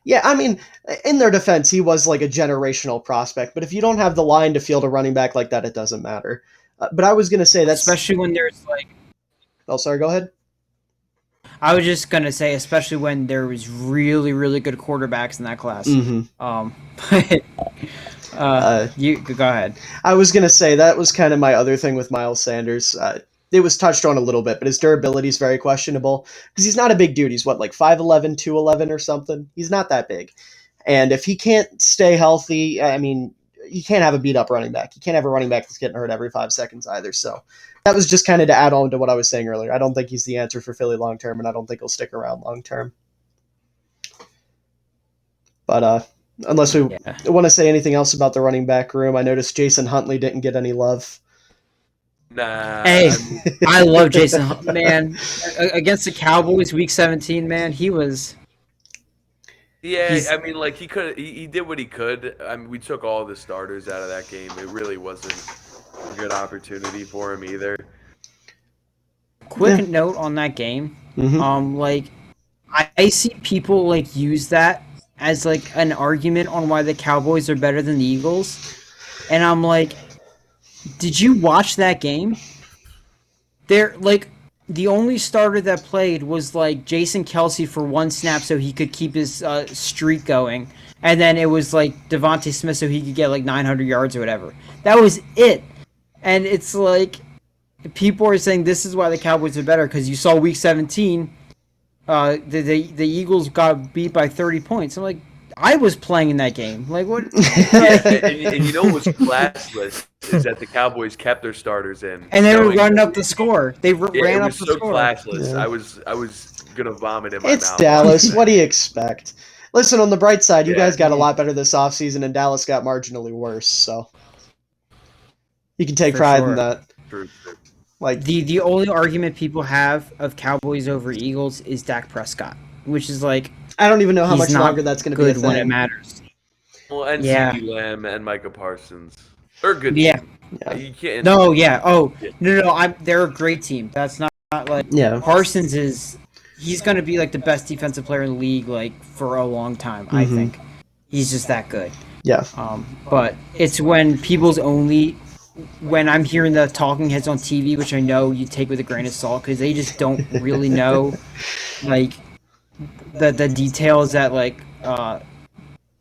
Yeah, I mean, in their defense, he was like a generational prospect. But if you don't have the line to field a running back like that, it doesn't matter. But I was going to say that's... Especially when there's like... Oh, sorry, go ahead. I was just going to say, especially when there was really, really good quarterbacks in that class. You go ahead. I was going to say, that was kind of my other thing with Miles Sanders. It was touched on a little bit, but his durability is very questionable because he's not a big dude. He's what, like 5'11", 211 or something? He's not that big. And if he can't stay healthy, I mean, you can't have a beat up running back. You can't have a running back that's getting hurt every 5 seconds either. So that was just kind of to add on to what I was saying earlier. I don't think he's the answer for Philly long term, and I don't think he'll stick around long term. But unless we want to say anything else about the running back room, I noticed Jason Huntley didn't get any love. Nah. Hey, I love Jason Huntley, man. Against the Cowboys, Week 17, man, he was. Yeah, I mean, like he did what he could. I mean, we took all the starters out of that game. It really wasn't a good opportunity for him either. Quick note on that game. Like I see people like use that as like an argument on why the Cowboys are better than the Eagles, and I'm like, did you watch that game? They're like. The only starter that played was like Jason Kelce for one snap so he could keep his streak going. And then it was like Devontae Smith so he could get like 900 yards or whatever. That was it. And it's like people are saying this is why the Cowboys are better because you saw Week 17, the Eagles got beat by 30 points. I'm like, I was playing in that game. Like what? and you know what was classless is that the Cowboys kept their starters in, and they were running up the score. They ran up the score. It was so classless. Yeah. I was gonna vomit in my mouth. It's Dallas. What do you expect? Listen, on the bright side, you guys got a lot better this offseason, and Dallas got marginally worse. So you can take pride in that. True. Like the only argument people have of Cowboys over Eagles is Dak Prescott, which is like. I don't even know how much longer that's going to be a thing. When it matters. Well, and CeeDee Lamb and Micah Parsons. They're a good team. Yeah. You can't. No, yeah. Oh, no. They're a great team. That's not like Parsons he's going to be like the best defensive player in the league like for a long time, I think. He's just that good. Yeah. But it's when when I'm hearing the talking heads on TV, which I know you take with a grain of salt because they just don't really know like the details that like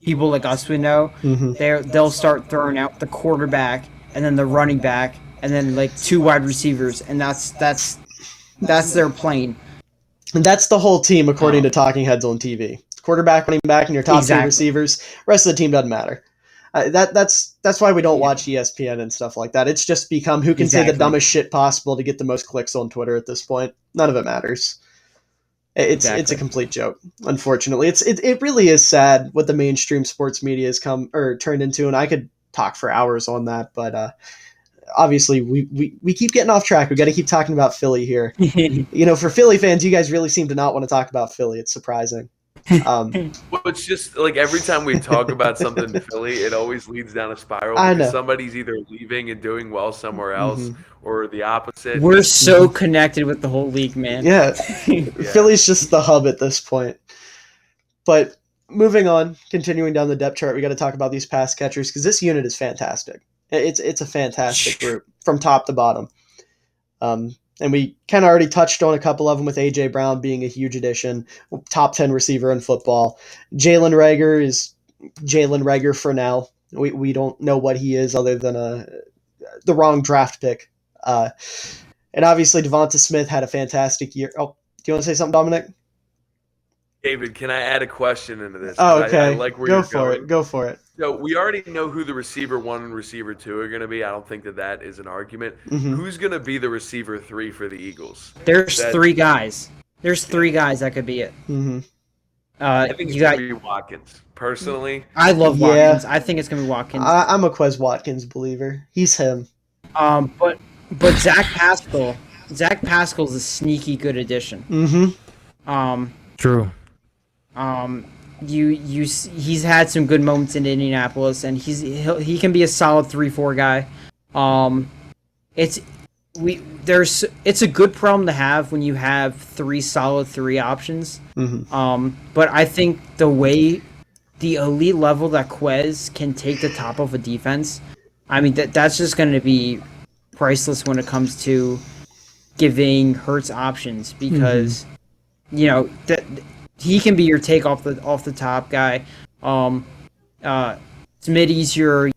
people like us would know. They'll start throwing out the quarterback and then the running back and then like 2 wide receivers, and that's their plane. And that's the whole team according to talking heads on TV. Quarterback, running back, and your top 2 receivers. Rest of the team doesn't matter. That's why we don't watch ESPN and stuff like that. It's just become who can say the dumbest shit possible to get the most clicks on Twitter at this point. None of it matters. It's a complete joke, unfortunately. It really is sad what the mainstream sports media has turned into, and I could talk for hours on that, but obviously we keep getting off track. We got to keep talking about Philly here. For Philly fans, you guys really seem to not want to talk about Philly. It's surprising. Well, it's just like every time we talk about something Philly, it always leads down a spiral because somebody's either leaving and doing well somewhere else or the opposite. We're so connected with the whole league, man. Yeah. Philly's just the hub at this point. But moving on, continuing down the depth chart, we got to talk about these pass catchers because this unit is fantastic. It's a fantastic group from top to bottom. And we kind of already touched on a couple of them with A.J. Brown being a huge addition, top 10 receiver in football. Jalen Reagor is Jalen Reagor for now. We don't know what he is other than the wrong draft pick. And obviously Devonta Smith had a fantastic year. Oh, do you want to say something, Dominic? David, can I add a question into this? Oh, okay. I like where you're going. Go for it. So we already know who the receiver 1 and receiver 2 are going to be. I don't think that is an argument. Who's going to be the receiver 3 for the Eagles? There's 3 guys. There's 3 guys that could be it. I think it's going to be Watkins. Personally, I love Watkins. I think it's going to be Watkins. I'm a Quez Watkins believer. He's him. But Zach Pascal's a sneaky good addition. True. He's had some good moments in Indianapolis, and he can be a solid 3-4 guy. It's a good problem to have when you have 3 solid 3 options. But I think the elite level that Quez can take the top of a defense, I mean that's just going to be priceless when it comes to giving Hurts options because he can be your take off the top guy. Smitty's your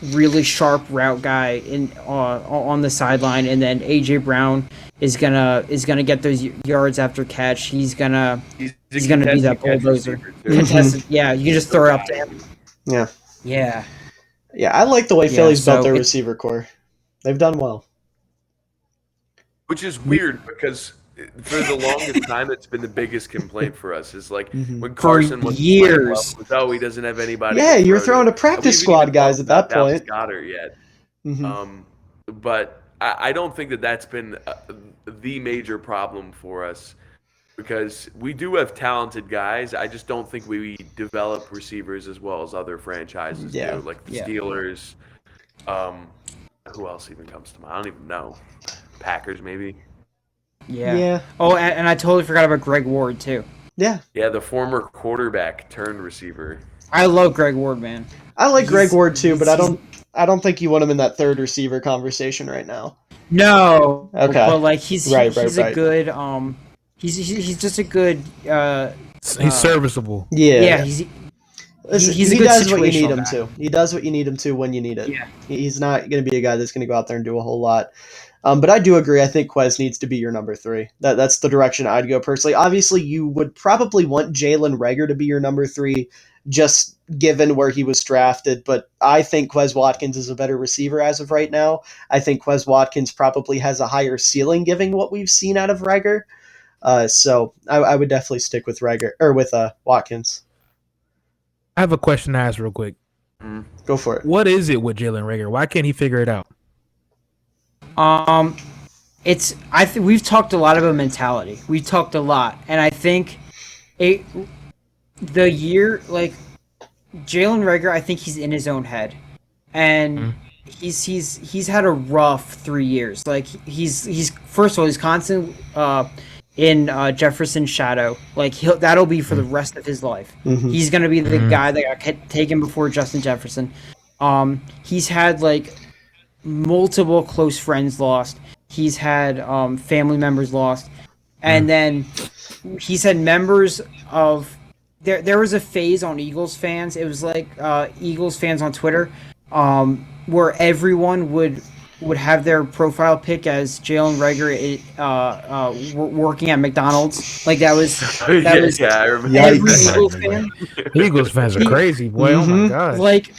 really sharp route guy on the sideline, and then AJ Brown is gonna get those yards after catch. He's gonna be that bulldozer. Contested, yeah. You can just throw it up to him. Yeah. Yeah. Yeah, I like the way Yeah, Philly's built so their it- receiver core. They've done well. Which is weird because for the longest time, it's been the biggest complaint for us. Is like Mhm. when for Carson went to play well, years. it was, oh, he doesn't have anybody Yeah, to you're throw to. throwing a And we practice haven't even squad guys talked at about that Dallas point. Goedert yet. Mhm. But I don't think that that's been the major problem for us because we do have talented guys. I just don't think we develop receivers as well as other franchises Yeah. do, like the Yeah. Steelers. Um, who else even comes to mind? I don't even know. Packers, maybe. Yeah. Yeah. Oh, and I totally forgot about Greg Ward too. Yeah. Yeah, the former quarterback turned receiver. I love Greg Ward, man. I like Greg Ward too, but I he's- don't think you want him in that third receiver conversation right now. No, Okay. but like he's Right. a good he's just a good He's serviceable. Yeah. Listen, he's a he good does what you need situational him guy. to. He does what you need him to when you need it. Yeah. He's not going to be a guy that's going to go out there and do a whole lot. But I do agree. I think Quez needs to be your number 3. That's the direction I'd go personally. Obviously, you would probably want Jalen Reagor to be your number 3, just given where he was drafted. But I think Quez Watkins is a better receiver as of right now. I think Quez Watkins probably has a higher ceiling, given what we've seen out of Reagor. So I would definitely stick with Reagor or with Watkins. I have a question to ask real quick. Go for it. What is it with Jalen Reagor? Why can't he figure it out? We've talked a lot about mentality. We talked a lot, and I think the year like Jalen Reagor, I think he's in his own head, and he's had a rough 3 years. Like he's first of all he's constant in Jefferson's shadow. Like that'll be for the rest of his life. Mhm. He's gonna be the guy that got taken before Justin Jefferson. He's had like multiple close friends lost. He's had family members lost, and then he's had members of. There was a phase on Eagles fans. It was like Eagles fans on Twitter, where everyone would have their profile pic as Jalen Reagor working at McDonald's. Like that was Yeah, I remember. every Yikes. Eagles fan. Eagles fans are crazy, boy. Oh my god. Like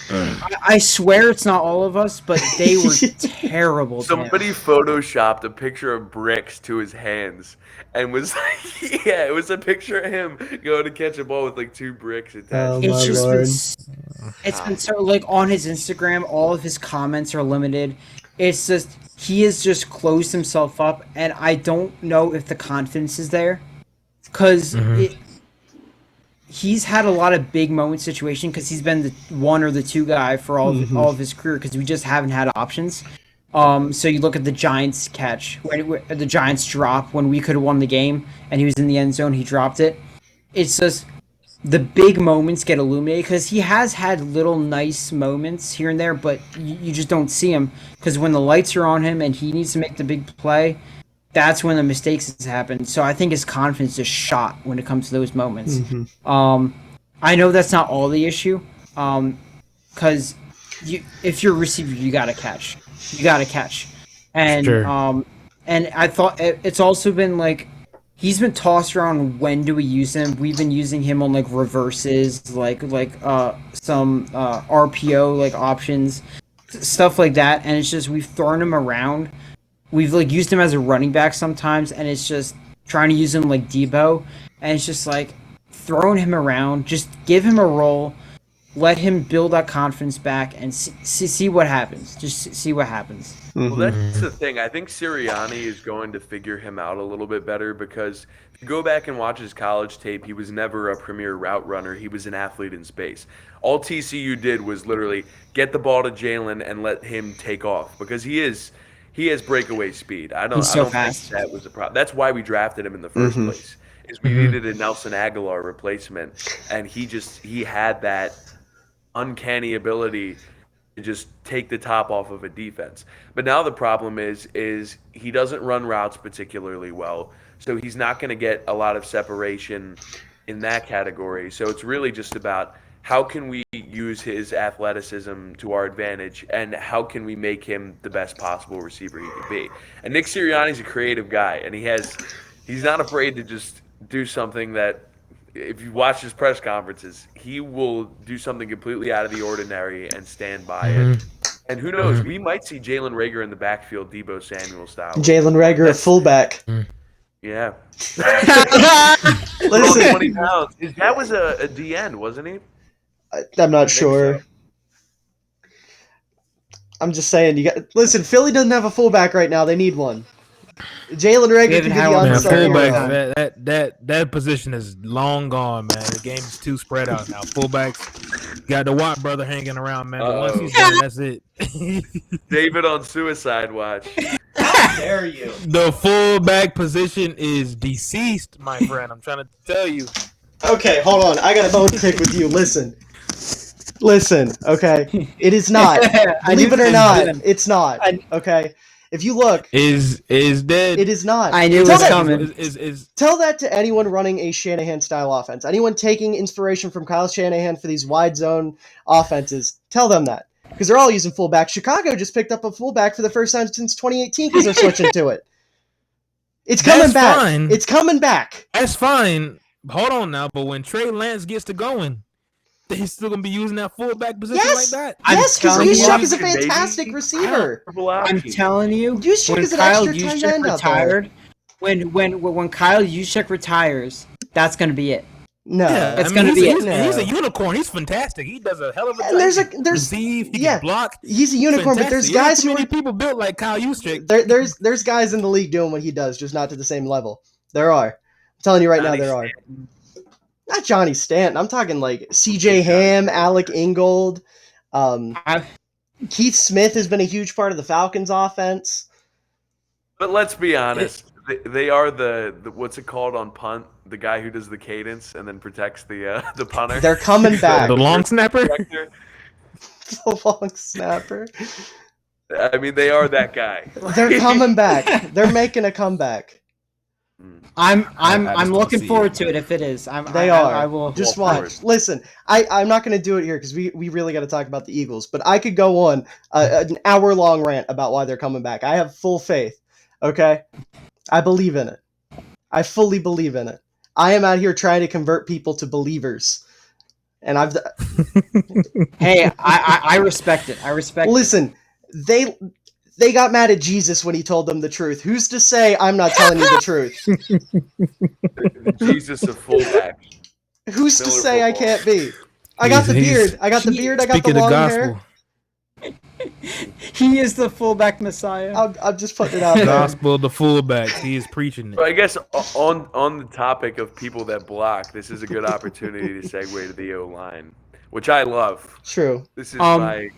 I swear it's not all of us, but they were terrible. to him. Somebody photoshopped a picture of bricks to his hands and was like, yeah, it was a picture of him going to catch a ball with like 2 bricks attached. Oh, It's my just Lord. it's been so like on his Instagram, all of his comments are limited. It's just he has just closed himself up, and I don't know if the confidence is there, because he's had a lot of big moment situation because he's been the 1 or the 2 guy for all of his career because we just haven't had options. So you look at the Giants catch, the Giants drop when we could have won the game, and he was in the end zone, he dropped it. It's just the big moments get illuminated because he has had little nice moments here and there, but you just don't see him because when the lights are on him and he needs to make the big play, that's when the mistakes happen. So I think his confidence is shot when it comes to those moments. I know that's not all the issue, because if you're a receiver, you gotta catch, and Sure. and I thought it's also been like. He's been tossed around. When do we use him? We've been using him on like reverses, like some RPO like options, stuff like that. And it's just we've thrown him around. We've like used him as a running back sometimes, and it's just trying to use him like Debo, and it's just like throwing him around. Just give him a role, let him build that confidence back, and see what happens. Just see what happens. Well, that's the thing. I think Sirianni is going to figure him out a little bit better because if you go back and watch his college tape, he was never a premier route runner. He was an athlete in space. All TCU did was literally get the ball to Jalen and let him take off because he has breakaway speed. I don't think that was a problem. That's why we drafted him in the first place. Is we needed a Nelson Aguilar replacement, and he had that uncanny ability to just take the top off of a defense. But now the problem is he doesn't run routes particularly well, so he's not going to get a lot of separation in that category. So it's really just about how can we use his athleticism to our advantage, and how can we make him the best possible receiver he can be. And Nick Sirianni's a creative guy, and he's not afraid to just do something that if you watch his press conferences, he will do something completely out of the ordinary and stand by it. And who knows, we might see Jalen Reagor in the backfield, Debo Samuel style. Jalen Reagor, fullback. Yeah. Listen, 20 pounds. That was a DN, wasn't he? I'm not sure. So. I'm just saying. Listen, Philly doesn't have a fullback right now. They need one. Jalen Reagor can be the unsung hero. That position is long gone, man. The game is too spread out now. Fullbacks got the Watt brother hanging around, man. But once he's done, that's it. David on suicide watch. How dare you? The fullback position is deceased, my friend. I'm trying to tell you. Okay, hold on. I got a bone to pick with you. Listen, okay? It is not. Believe it or not, it's not. Okay? If you look... Is dead. It is not. I knew it was coming. Tell that to anyone running a Shanahan-style offense. Anyone taking inspiration from Kyle Shanahan for these wide zone offenses. Tell them that. Because they're all using fullback. Chicago just picked up a fullback for the first time since 2018 because they're switching to it. It's coming back. Fine. It's coming back. That's fine. Hold on now. But when Trey Lance gets to going, they're still going to be using that fullback position like that? Yes, because Juszczyk is a fantastic receiver. I'm telling you, Juszczyk is an extra tight end out there. When Kyle Juszczyk retires, that's going to be it. No, it's going to be it. He's a unicorn. He's fantastic. He does a hell of a job. And receive. He can block. He's a unicorn, but there's guys who many people built like Kyle Juszczyk. There's guys in the league doing what he does, just not to the same level. There are. I'm telling you right now, there are. Not Johnny Stanton. I'm talking like C.J. Ham, Alec Ingold. Keith Smith has been a huge part of the Falcons' offense. But let's be honest. They are the what's it called on punt? The guy who does the cadence and then protects the punter. They're coming back. The long snapper? The long snapper. I mean, they are that guy. They're coming back. They're making a comeback. I'm looking forward to it if it is. I will just watch. Listen, I'm not going to do it here because we really got to talk about the Eagles. But I could go on an hour-long rant about why they're coming back. I have full faith. Okay, I believe in it. I fully believe in it. I am out here trying to convert people to believers, and I've. Hey, I respect it. I respect. Listen, they got mad at Jesus when he told them the truth. Who's to say I'm not telling you the truth? Jesus of fullback. Who's to say I can't be? I got the beard. I got the beard. I got the long hair. He is the fullback Messiah. I'm just putting it out there. Gospel, the fullback. He is preaching it. But I guess on the topic of people that block, this is a good opportunity to segue to the O-line, which I love. True. This is my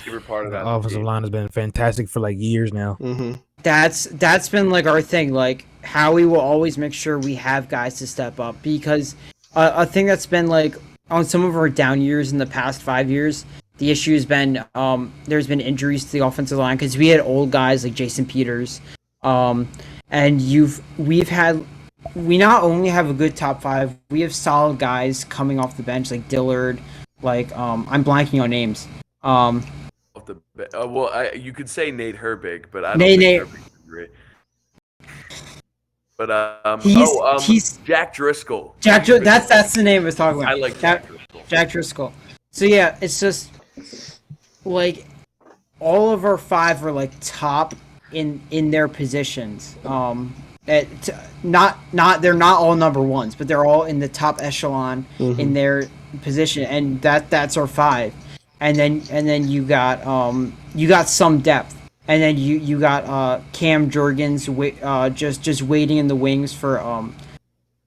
favorite part of that. The offensive line has been fantastic for like years now. Mm-hmm. That's been like our thing. Like Howie will always make sure we have guys to step up because a thing that's been like on some of our down years in the past 5 years. The issue has been there's been injuries to the offensive line because we had old guys like Jason Peters, and we not only have a good top five, we have solid guys coming off the bench like Dillard, like I'm blanking on names. You could say Nate Herbig, but I don't think Herbig's great. But he's Jack Driscoll. That's the name I was talking about. I like Jack Driscoll. Jack Driscoll. So yeah, it's just like all of our five are like top in their positions. They're not all number ones, but they're all in the top echelon in their position, and that's our five. And then you got some depth, and then you got Cam Jurgens just waiting in the wings for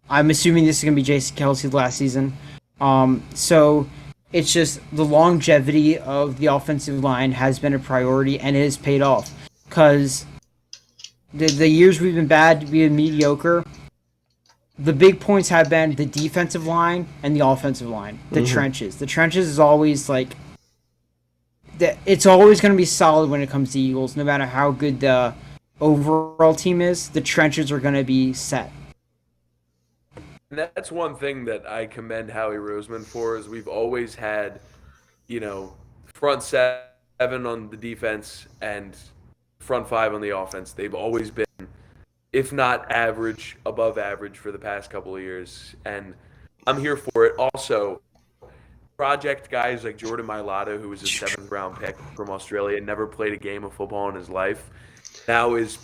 I'm assuming this is gonna be Jason Kelce's last season. So it's just the longevity of the offensive line has been a priority, and it has paid off. Because the years we've been bad, we've been mediocre. The big points have been the defensive line and the offensive line, the trenches. The trenches is always like it's always going to be solid when it comes to Eagles, no matter how good the overall team is. The trenches are going to be set. And that's one thing that I commend Howie Roseman for is we've always had, front seven on the defense and front five on the offense. They've always been, if not average, above average for the past couple of years. And I'm here for it. Also, project guys like Jordan Milada, who was a 7th-round pick from Australia, never played a game of football in his life, now is,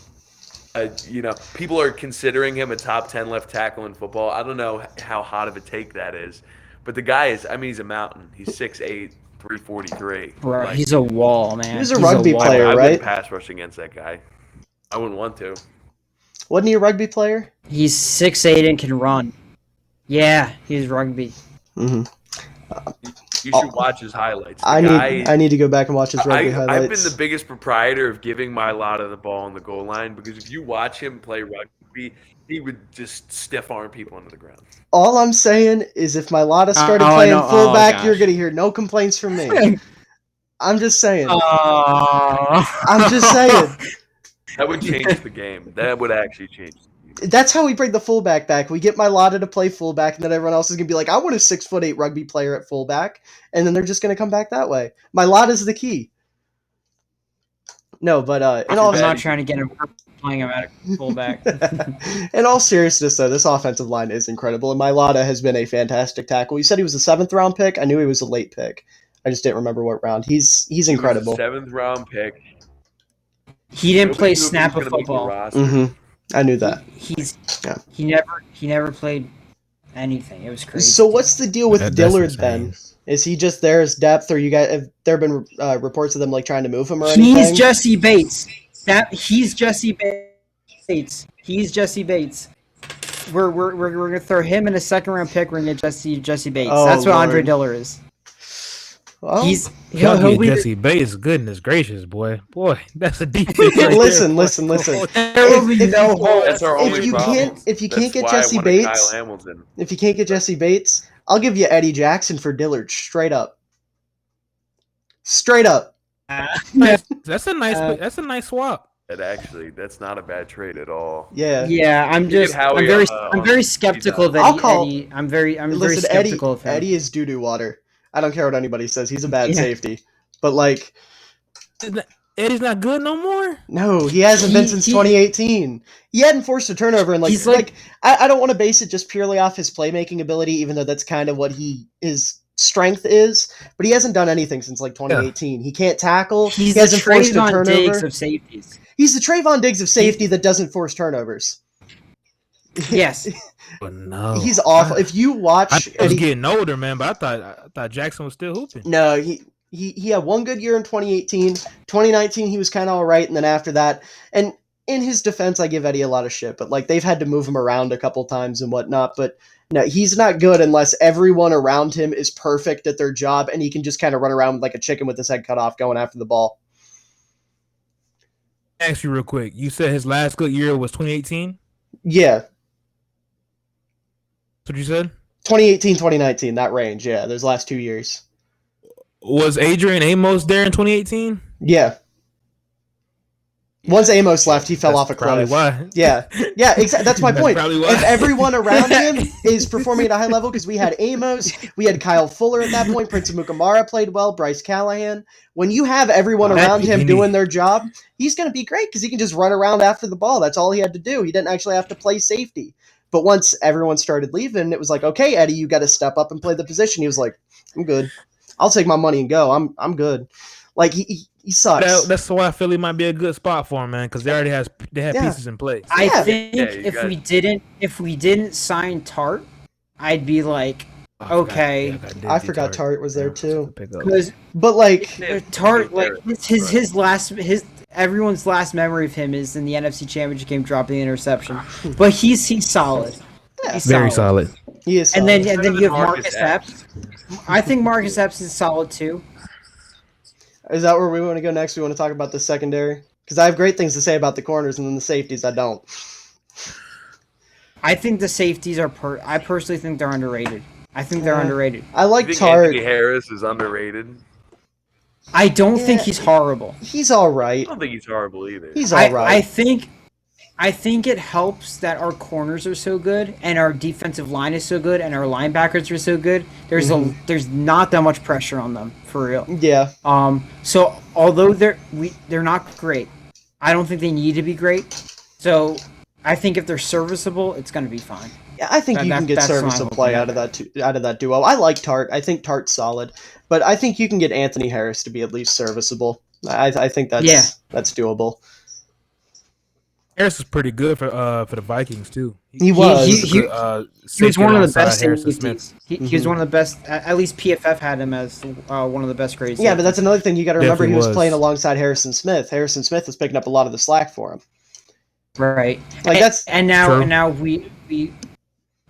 people are considering him a top 10 left tackle in football. I don't know how hot of a take that is, but the guy is, he's a mountain. He's 6'8", 343. Bro, he's a wall, man. He was a rugby player, I right? wouldn't pass rush against that guy. I wouldn't want to. Wasn't he a rugby player? He's 6'8" and can run. Yeah, he's rugby. Mm-hmm. You should watch his highlights. I need to go back and watch his rugby highlights. I've been the biggest proprietor of giving Milada the ball on the goal line because if you watch him play rugby, he would just stiff arm people into the ground. All I'm saying is if Milada started playing fullback, you're going to hear no complaints from me. I'm just saying. I'm just saying. That would change the game. That would actually change the game. That's how we bring the fullback back. We get Milada to play fullback, and then everyone else is going to be like, I want a 6'8" rugby player at fullback. And then they're just going to come back that way. Milada's the key. No, but I'm not trying to get him playing him at fullback. In all seriousness, though, this offensive line is incredible, and Milada has been a fantastic tackle. You said he was a 7th-round pick. I knew he was a late pick. I just didn't remember what round. He's incredible. He was a 7th-round pick. He didn't play snap of football. Mm-hmm. I knew that. He never played anything. It was crazy. So what's the deal with Dillard then? Is he just there as depth, or you guys have there been reports of them like trying to move him or anything? He's Jesse Bates. He's Jesse Bates. He's Jesse Bates. We're gonna throw him in a 2nd-round pick. We're gonna get Jesse Bates. Oh, that's what Lord. Andre Dillard is. Well, he'll be Jesse Bates. Goodness gracious, boy, that's a defense. Right listen. There will be no hole. That's our only problem. If you can't get Jesse Bates, if you can't get Jesse Bates, I'll give you Eddie Jackson for Dillard. Straight up. That's a nice swap. That's not a bad trade at all. Yeah. I'm very skeptical of Eddie. I'm very skeptical of him. Eddie is doo-doo water. I don't care what anybody says. He's a bad safety. But, like... Eddie's not good no more? No, he hasn't been since 2018. He hadn't forced a turnover. And, I don't want to base it just purely off his playmaking ability, even though that's kind of what his strength is. But he hasn't done anything since, 2018. Yeah. He can't tackle. He hasn't forced a turnover. Diggs of safeties. He's the Trayvon Diggs of safety that doesn't force turnovers. Yes. But no, he's awful. If you watch, I was getting older, man. But I thought Jackson was still hooping. No, he had one good year in 2018. 2019, he was kind of all right, and then after that, and in his defense, I give Eddie a lot of shit. But they've had to move him around a couple times and whatnot. But no, he's not good unless everyone around him is perfect at their job, and he can just kind of run around like a chicken with his head cut off, going after the ball. Ask you real quick. You said his last good year was 2018. Yeah. What you said? 2018, 2019, that range, yeah. Those last 2 years. Was Adrian Amos there in 2018? Yeah. Once Amos left, he fell off a cliff. Why. Yeah, exactly. That's my point. Why. If everyone around him is performing at a high level, because we had Amos, we had Kyle Fuller at that point, Prince Amukamara played well, Bryce Callahan. When you have everyone around him doing their job, he's going to be great because he can just run around after the ball. That's all he had to do. He didn't actually have to play safety. But once everyone started leaving, it was like, okay, Eddie, you got to step up and play the position. He was like, I'm good. I'll take my money and go. I'm good. He sucks. That's why Philly might be a good spot for him, man, because they already have pieces in place. I think if we didn't sign Tart, I'd be like, okay. I forgot Tart was there too. But Tart, his everyone's last memory of him is in the NFC Championship game dropping the interception. But he's solid. Yeah. He's very solid. He is solid. And then you have Marcus Epps. I think Marcus Epps is solid too. Is that where we want to go next? We want to talk about the secondary? Because I have great things to say about the corners, and then the safeties I don't. I think the safeties are I personally think they're underrated. I think they're underrated. I like think Tart. Anthony Harris is underrated. I don't think he's horrible. He's all right. I don't think he's horrible either. He's all right. I think it helps that our corners are so good and our defensive line is so good and our linebackers are so good. There's not that much pressure on them for real. Yeah. So although they're not great, I don't think they need to be great. So I think if they're serviceable, it's going to be fine. Yeah, I think you can get that's my serviceable hope, play yeah. out of that duo. I like Tart. I think Tart's solid, but I think you can get Anthony Harris to be at least serviceable. I think that's doable. Harris is pretty good for the Vikings too. He was. He was one of the best Harrison Smith. safeties. He was one of the best. At least PFF had him as one of the best grades. Yeah, but that's another thing you got to remember. Definitely He was was. playing alongside Harrison Smith. Harrison Smith was picking up a lot of the slack for him. Right. Like that's and now we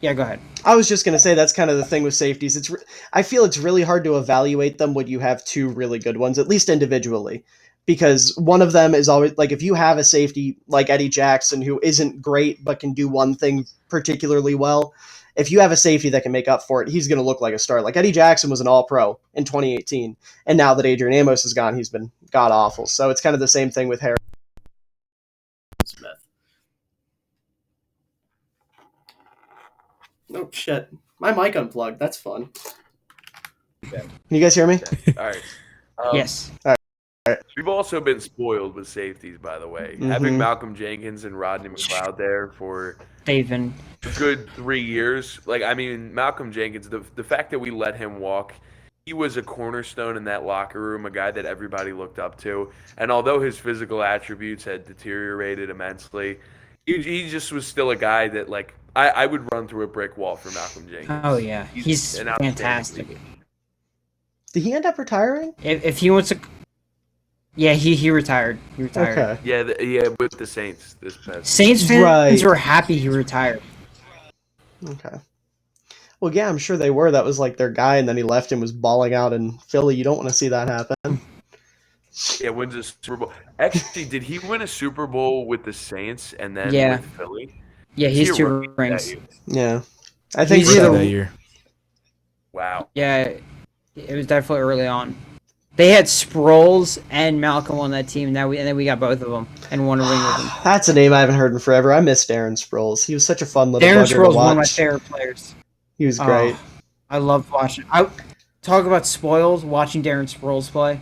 yeah, go ahead. I was just gonna say that's kind of the thing with safeties. I feel it's really hard to evaluate them when you have two really good ones, at least individually, because one of them is always like if you have a safety like Eddie Jackson who isn't great but can do one thing particularly well. If you have a safety that can make up for it, he's going to look like a star. Like Eddie Jackson was an All-Pro in 2018, and now that Adrian Amos is gone, he's been god-awful. So it's kind of the same thing with Harris Smith. Oh, shit. My mic unplugged. That's fun. Can you guys hear me? All right. Yes. We've also been spoiled with safeties, by the way. Having Malcolm Jenkins and Rodney McLeod there for they've been a good 3 years. Like, I mean, Malcolm Jenkins, the fact that we let him walk, he was a cornerstone in that locker room, a guy that everybody looked up to. And although his physical attributes had deteriorated immensely, he just was still a guy that, like, I would run through a brick wall for Malcolm Jenkins. Oh, yeah. He's fantastic. Did he end up retiring? If he wants to... Yeah, he retired. He retired. Okay. Yeah, with the Saints this past. Saints fans were happy he retired. Okay. Well, yeah, I'm sure they were. That was like their guy, and then he left and was balling out in Philly. You don't want to see that happen. Yeah, wins a Super Bowl. Actually, did he win a Super Bowl with the Saints and then with Philly? Yeah, he's 2 rings. Yeah. I think he's so. That year. Wow. Yeah, it was definitely early on. They had Sproles and Malcolm on that team, and then we got both of them and won a ring with them. That's a name I haven't heard in forever. I miss Darren Sproles. He was such a fun little Darren bugger Sproles to is watch. one of my favorite players. He was great. I loved watching. I talk about spoils. Watching Darren Sproles play.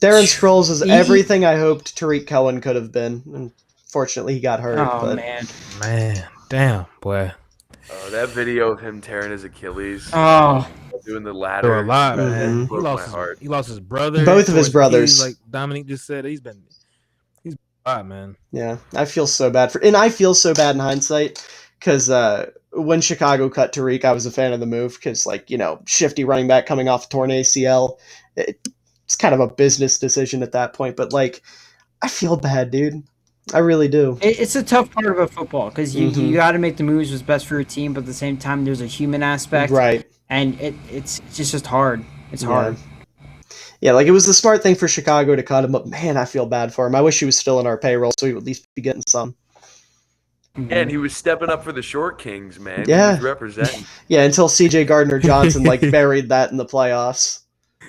Darren Sproles is everything I hoped Tariq Cohen could have been. Unfortunately, he got hurt. Oh, but... man, damn, boy. Oh, that video of him tearing his Achilles. Oh, doing the ladder. There were a lot, Mm-hmm. man. He lost his brother. Both of his brothers. Like Dominic just said, he's a lot, man. Yeah, I feel so bad and I feel so bad in hindsight because when Chicago cut Tariq, I was a fan of the move because, like, shifty running back coming off a torn ACL. It's kind of a business decision at that point, but like, I feel bad, dude. I really do. It's a tough part about football because you got to make the moves what's best for your team, but at the same time, there's a human aspect, right? And it's just hard. It's hard. Yeah, like it was the smart thing for Chicago to cut him, but man, I feel bad for him. I wish he was still in our payroll so he would at least be getting some. And he was stepping up for the Short Kings, man. Yeah. He was representing. Yeah, until C.J. Gardner-Johnson buried that in the playoffs.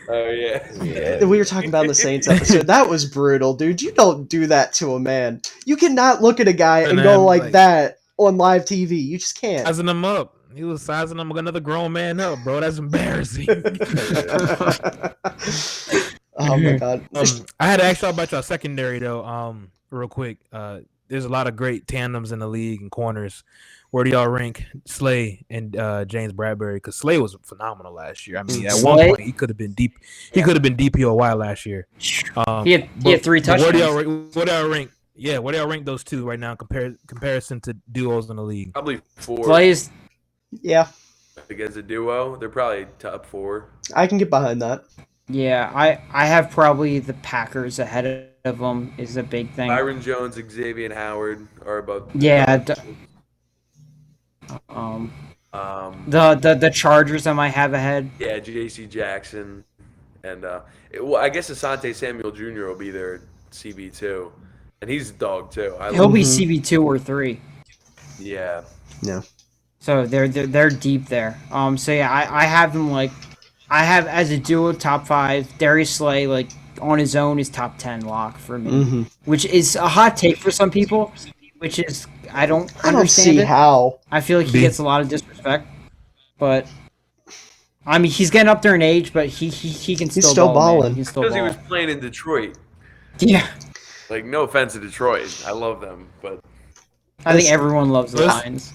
Oh, yeah. We were talking about in the Saints episode. That was brutal, dude. You don't do that to a man. You cannot look at a guy and go like that on live TV. You just can't. Sizing him up. He was sizing him another grown man up, bro. That's embarrassing. Oh, my God. I had to ask y'all about y'all secondary, though, real quick. There's a lot of great tandems in the league and corners. Where do y'all rank Slay and James Bradbury? Because Slay was phenomenal last year. I mean, at one point he could have been deep. He could have been DPOY last year. He had 3 touchdowns. Where do y'all rank? Yeah, where do y'all rank those two right now? Comparison to duos in the league. Probably 4. Slay's. Yeah. Like as a duo, they're probably top 4. I can get behind that. Yeah, I have probably the Packers ahead of them is a big thing. Byron Jones, Xavier Howard are about. Yeah. The Chargers I might have ahead. Yeah, J.C. Jackson, and I guess Asante Samuel Jr. will be their CB2, and he's a dog too. He'll be CB2 or 3. Yeah. Yeah. So they're deep there. So yeah, I have them I have as a duo top 5. Darius Slay on his own is top 10 lock for me, which is a hot take for some people. Which is I don't understand see how. I feel like he gets a lot of disrespect, but I mean he's getting up there in age, but he can He's still balling. He's still Because he balling. was playing in Detroit. Yeah. Like, no offense to Detroit, I love them, but I think everyone loves the Lions.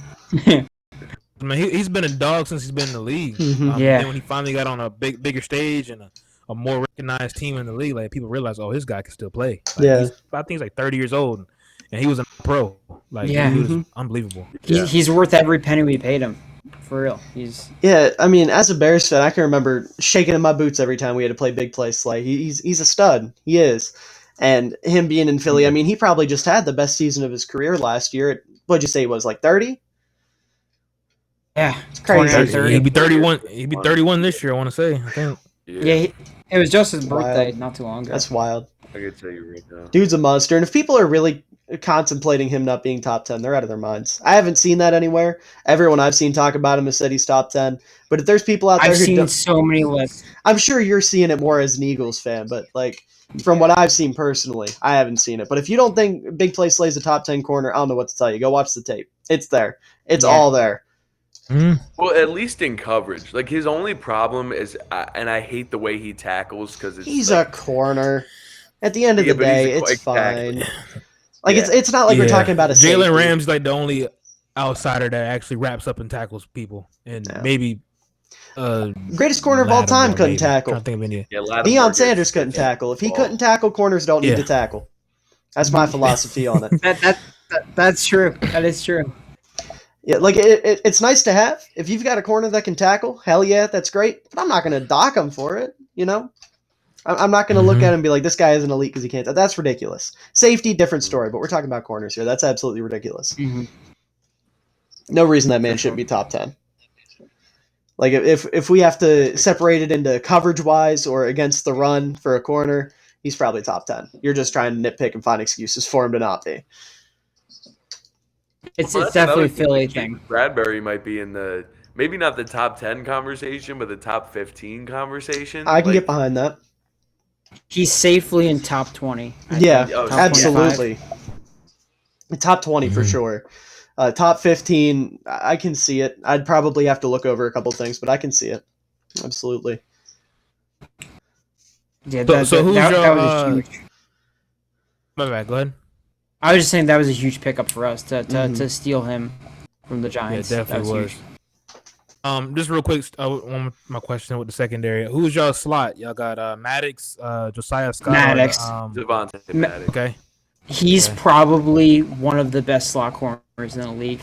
I mean, he's been a dog since he's been in the league. Mhm. Then when he finally got on a bigger stage and a more recognized team in the league, like people realize, oh, this guy can still play. Like, Yeah. I think he's like 30 years old, and he was a pro. Like, Yeah. he was unbelievable. He's worth every penny we paid him. For real. Yeah, I mean, as a Bears fan, I can remember shaking in my boots every time we had to play big play Slay. He's a stud. He is. And him being in Philly, I mean, he probably just had the best season of his career last year. What'd you say he was, like 30? Yeah. It's crazy. 30. He'd be 31. He'd be 31 this year, I want to say. I think. Yeah, it was just his birthday Wild. not too long ago. That's wild. I can tell you right now. Dude's a monster. And if people are really contemplating him not being top 10, they're out of their minds. I haven't seen that anywhere. Everyone I've seen talk about him has said he's top 10. But if there's people out there I've seen so many lists. I'm sure you're seeing it more as an Eagles fan, but like from what I've seen personally, I haven't seen it. But if you don't think Big Play Slay's a top 10 corner, I don't know what to tell you. Go watch the tape. It's there. It's all there. Well, at least in coverage. Like, his only problem is, and I hate the way he tackles because he's a corner. At the end of the day, it's fine. Like, it's not like we're talking about a Jalen Ramsey's like the only outsider that actually wraps up and tackles people. And maybe greatest corner of all time couldn't tackle. I think of any. Deion Sanders couldn't tackle. If he couldn't tackle, corners don't need to tackle. That's my philosophy on it. That's true. That is true. Yeah, like it's nice to have. If you've got a corner that can tackle, hell yeah, that's great. But I'm not going to dock him for it, you know? I'm not going to look at him and be like, this guy is an elite because he can't. That's ridiculous. Safety, different story, but we're talking about corners here. That's absolutely ridiculous. Mm-hmm. No reason that man shouldn't be top 10. Like, if we have to separate it into coverage-wise or against the run for a corner, he's probably top 10. You're just trying to nitpick and find excuses for him to not be. It's definitely a Philly thing. Bradbury might be in the, maybe not the top 10 conversation, but the top 15 conversation. I can get behind that. He's safely in top 20. Yeah, top absolutely. Top 20 for sure. Top 15, I can see it. I'd probably have to look over a couple things, but I can see it. Absolutely. Yeah, who's your? that was huge. My bad. Go ahead. I was just saying that was a huge pickup for us to steal him from the Giants. Yeah, it definitely was. Huge. Just real quick, one my question with the secondary. Who's y'all slot? Y'all got Maddox, Josiah Scott, Maddox, Devontae Maddox. Okay. He's probably one of the best slot corners in the league.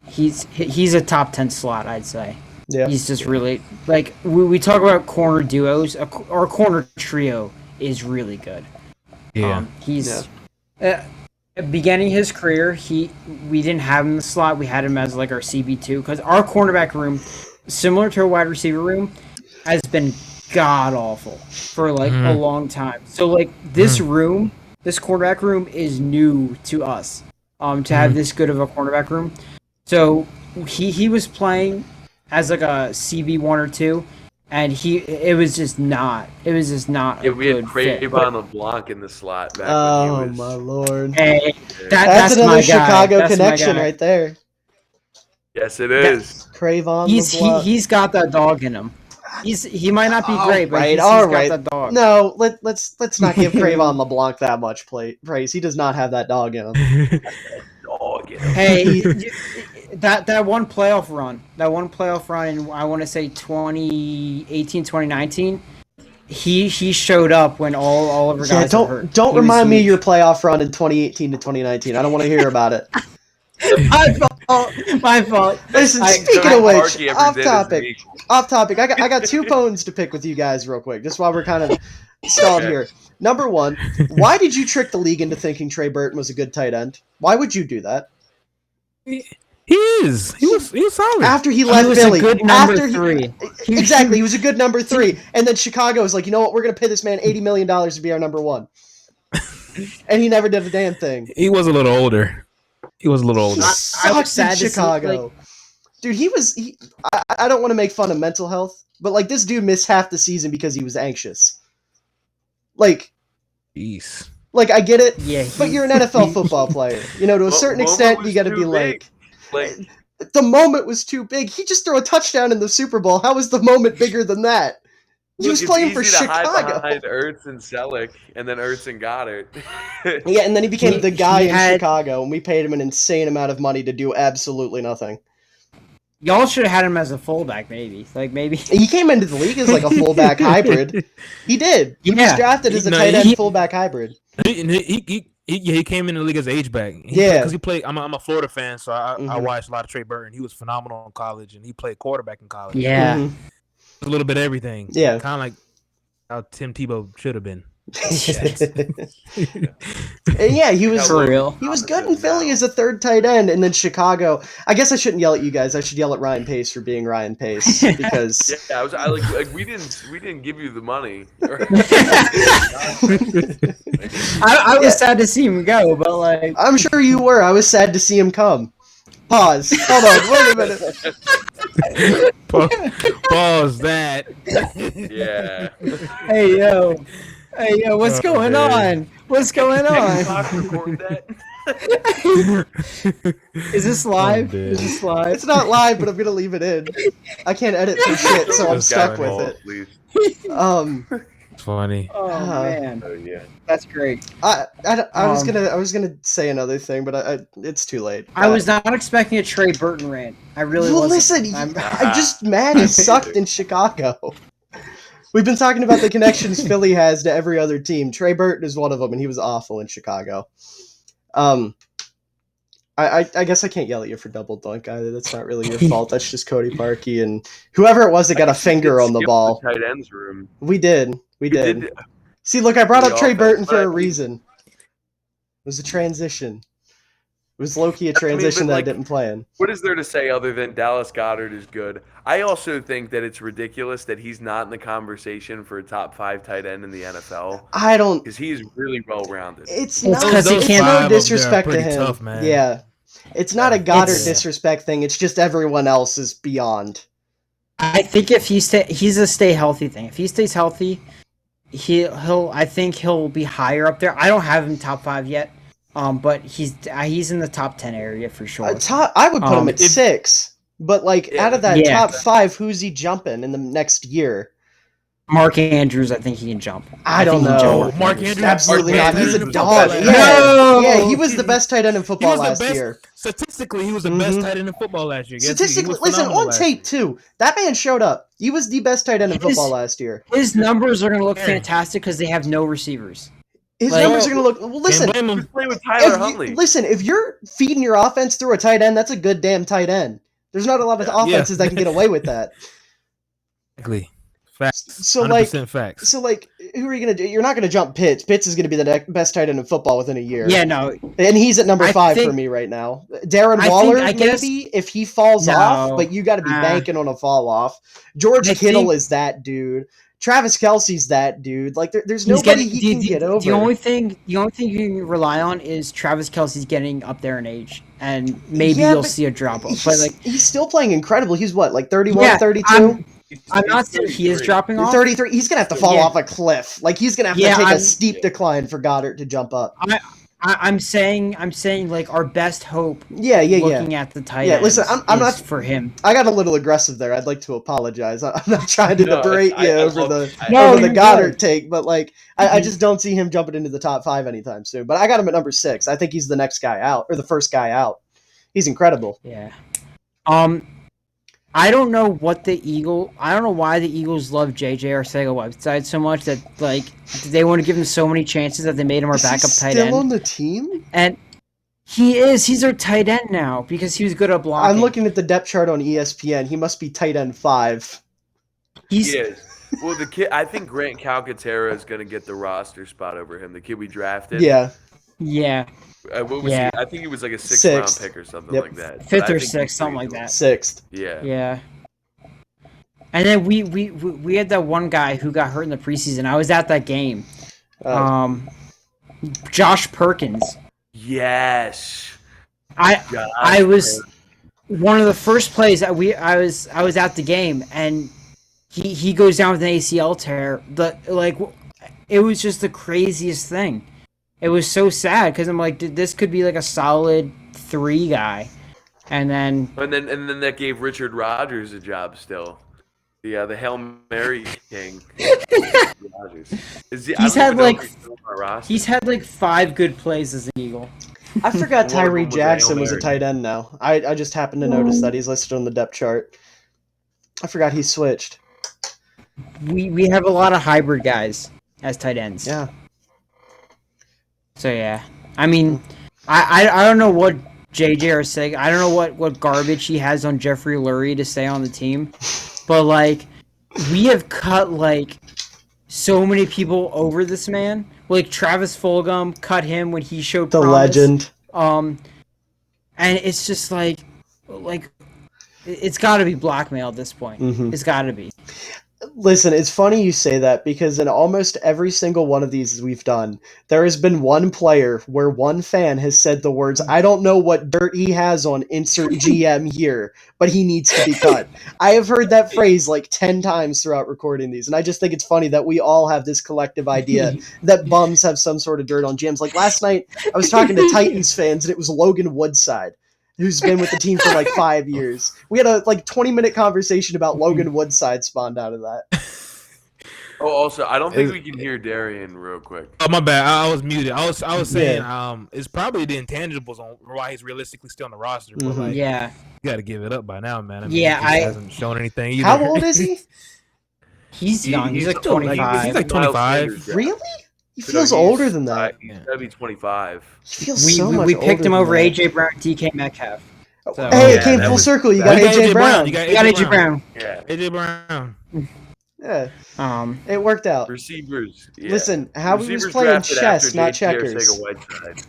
He's a top 10 slot, I'd say. Yeah. He's just really like we talk about corner duos. Our corner trio is really good. Yeah. Beginning his career, we didn't have him in the slot. We had him as like our CB2 because our cornerback room, similar to a wide receiver room, has been god awful for like a long time. So like this room, this cornerback room is new to us. To have this good of a cornerback room, so he was playing as like a CB1 or 2. And it was just not. It was just not. Yeah, we had Trayvon LeBlanc in the slot back Oh when he was. my lord! Hey, that's another my Chicago guy. connection right there. Yes, it is. Trayvon LeBlanc. He's got that dog in him. He might not be great, but he's got that dog. No, let's not give Trayvon LeBlanc that much praise. He does not have that dog in him. Dog in him. Hey, that one playoff run, in I want to say 2018, 2019, he showed up when all of our guys were hurt. Don't remind me of your playoff run in 2018 to 2019. I don't want to hear about it. My fault. Listen, speaking of which, off topic. I got 2 bones to pick with you guys real quick, just while we're kind of stalled here. Number one, why did you trick the league into thinking Trey Burton was a good tight end? Why would you do that? He is. He was solid. After he left Philly. He was a good number 3. Exactly, he was a good number 3. And then Chicago was like, you know what, we're going to pay this man $80 million to be our number 1. And he never did a damn thing. He was a little older. He sucks in Chicago. Dude, I don't want to make fun of mental health, but like this dude missed half the season because he was anxious. Like, jeez. Like, I get it, yeah, but you're an NFL football player. You know, to a certain extent, you got to be like, the moment was too big. He just threw a touchdown in the Super Bowl. How was the moment bigger than that? He was playing for Chicago. Hide Ertz and Selleck, and then Ertz and Goddard. Yeah, and then he became the guy in Chicago, and we paid him an insane amount of money to do absolutely nothing. Y'all should have had him as a fullback, maybe. Like maybe He came into the league as like a fullback hybrid. He did. He was drafted as a tight end fullback hybrid. He came in the league as an H-back. Because he played. I'm a Florida fan, so I watched a lot of Trey Burton. He was phenomenal in college, and he played quarterback in college. Yeah. A little bit of everything. Yeah. Kind of like how Tim Tebow should have been. Yeah, he was for real. He was good in Philly as a third tight end, and then Chicago. I guess I shouldn't yell at you guys. I should yell at Ryan Pace for being Ryan Pace because we didn't give you the money. I was sad to see him go, but like I'm sure you were. I was sad to see him come. Pause. Hold on. Wait a minute. Pause that. Yeah. Hey yo, what's going on? What's going on? Is this live? Is this live? It's not live, but I'm gonna leave it in. I can't edit for shit, so I'm stuck with it. Please. It's funny. Oh man. Oh yeah. That's great. I was gonna say another thing, but it's too late. I was not expecting a Trey Burton rant. I really wasn't. Listen, I'm just mad he sucked in Chicago. We've been talking about the connections Philly has to every other team. Trey Burton is one of them, and he was awful in Chicago. I guess I can't yell at you for double dunk either. That's not really your fault. That's just Cody Parkey and whoever it was that got a finger on the ball. The tight ends room. We did. See, look, I brought up Trey Burton for a reason. It was a transition. It was low-key a transition that I didn't plan. What is there to say other than Dallas Goedert is good? I also think that it's ridiculous that he's not in the conversation for a top 5 tight end in the NFL. I don't... Because he's really well-rounded. It's not... It's no disrespect to him. Tough, man. Yeah. It's not a Goddard disrespect thing. It's just everyone else is beyond. I think if he's a stay healthy thing. If he stays healthy, I think he'll be higher up there. I don't have him top 5 yet. But he's in the top 10 area for sure. I would put him at 6, but out of that top 5, who's he jumping in the next year? Mark Andrews, I think he can jump. I don't know. Mark Andrews, absolutely not. He's a dog. Yeah, he was the best tight end in football last year. Statistically, he was the best tight end in football last year. Statistically, listen, on tape too, that man showed up. He was the best tight end in football last year. His numbers are going to look fantastic because they have no receivers. His numbers are going to look... Well, listen, with Tyler Huntley. Listen, if you're feeding your offense through a tight end, that's a good damn tight end. There's not a lot of offenses that can get away with that. Exactly. Facts. So, 100% facts. So, who are you going to do? You're not going to jump Pitts. Pitts is going to be the best tight end in football within a year. Yeah, no. And he's at number 5 for me right now. Darren Waller, maybe, if he falls off, but you got to be banking on a fall off. George Kittle is that dude. Travis Kelce's that dude. There's nobody he can get over. The only thing you can rely on is Travis Kelce's getting up there in age, and maybe you'll see a drop off. But he's still playing incredible. He's what, 31, 32? I'm not saying he is dropping off. 33. He's gonna have to fall off a cliff. He's gonna have to take a steep decline for Goddard to jump up. I'm saying our best hope. Looking at the tight end. Listen, I'm not for him. I got a little aggressive there. I'd like to apologize. I'm not trying to berate you over the Goddard take, but I just don't see him jumping into the top 5 anytime soon. But I got him at number 6. I think he's the next guy out, or the first guy out. He's incredible. Yeah. I don't know why the Eagles love JJ Arcega-Whiteside so much that they want to give him so many chances that they made him our backup tight end. Still on the team? And he's our tight end now because he was good at blocking. I'm looking at the depth chart on ESPN. He must be tight end 5. He is. Well, the kid, I think Grant Calcaterra is going to get the roster spot over him. The kid we drafted. Yeah. Yeah. What was he? I think he was like a 6th round pick or something like that. 5th or 6th, something like that. 6th. Yeah. Yeah. And then we had that one guy who got hurt in the preseason. I was at that game. Josh Perkins. Yes. I was one of the first plays that I was at the game, and he goes down with an ACL tear. It was just the craziest thing. It was so sad because I'm like, this could be a solid 3 guy, and then that gave Richard Rodgers a job still. The Hail Mary King. He's had 5 good plays as an Eagle. I forgot One of them Tyree was Jackson Hail was a Mary. tight end now. I just happened to notice that he's listed on the depth chart. I forgot he switched. We have a lot of hybrid guys as tight ends. Yeah. So yeah, I mean, I don't know what JJ are saying. I don't know what garbage he has on Jeffrey Lurie to stay on the team, but like we have cut like so many people over this man. Like Travis Fulgham cut him when he showed The promise. legend. And it's just like it's got to be blackmail at this point. Mhm. It's got to be. Listen, it's funny you say that because in almost every single one of these we've done, there has been one player where one fan has said the words, "I don't know what dirt he has on insert GM here, but he needs to be cut." I have heard that phrase like 10 times throughout recording these, and I just think it's funny that we all have this collective idea that bums have some sort of dirt on GMs. Like last night, I was talking to Titans fans, and it was Logan Woodside, who's been with the team for like 5 years. We had a 20-minute conversation about Logan Woodside spawned out of that. Oh, also, I don't think we can hear Darien real quick. Oh, my bad. I was muted. I was saying, it's probably the intangibles on why he's realistically still on the roster. But like, Yeah, you got to give it up by now, man. I mean, Yeah, he hasn't shown anything either. How old is he? he's young. He's like still- 25. He's like Miles 25. Sanders, yeah. Really? He So feels he's- older than that. He's got to be 25. He feels so much we picked him older over than that. AJ Brown, DK Metcalf. So, Hey, Yeah, it came that full was- circle. You that got You got AJ Brown. You got we got AJ Brown. Yeah. AJ Brown. Yeah, it worked out. Receivers. Yeah. Listen, how he was Receivers playing drafted chess, after not JT checkers. Arcega-Whiteside.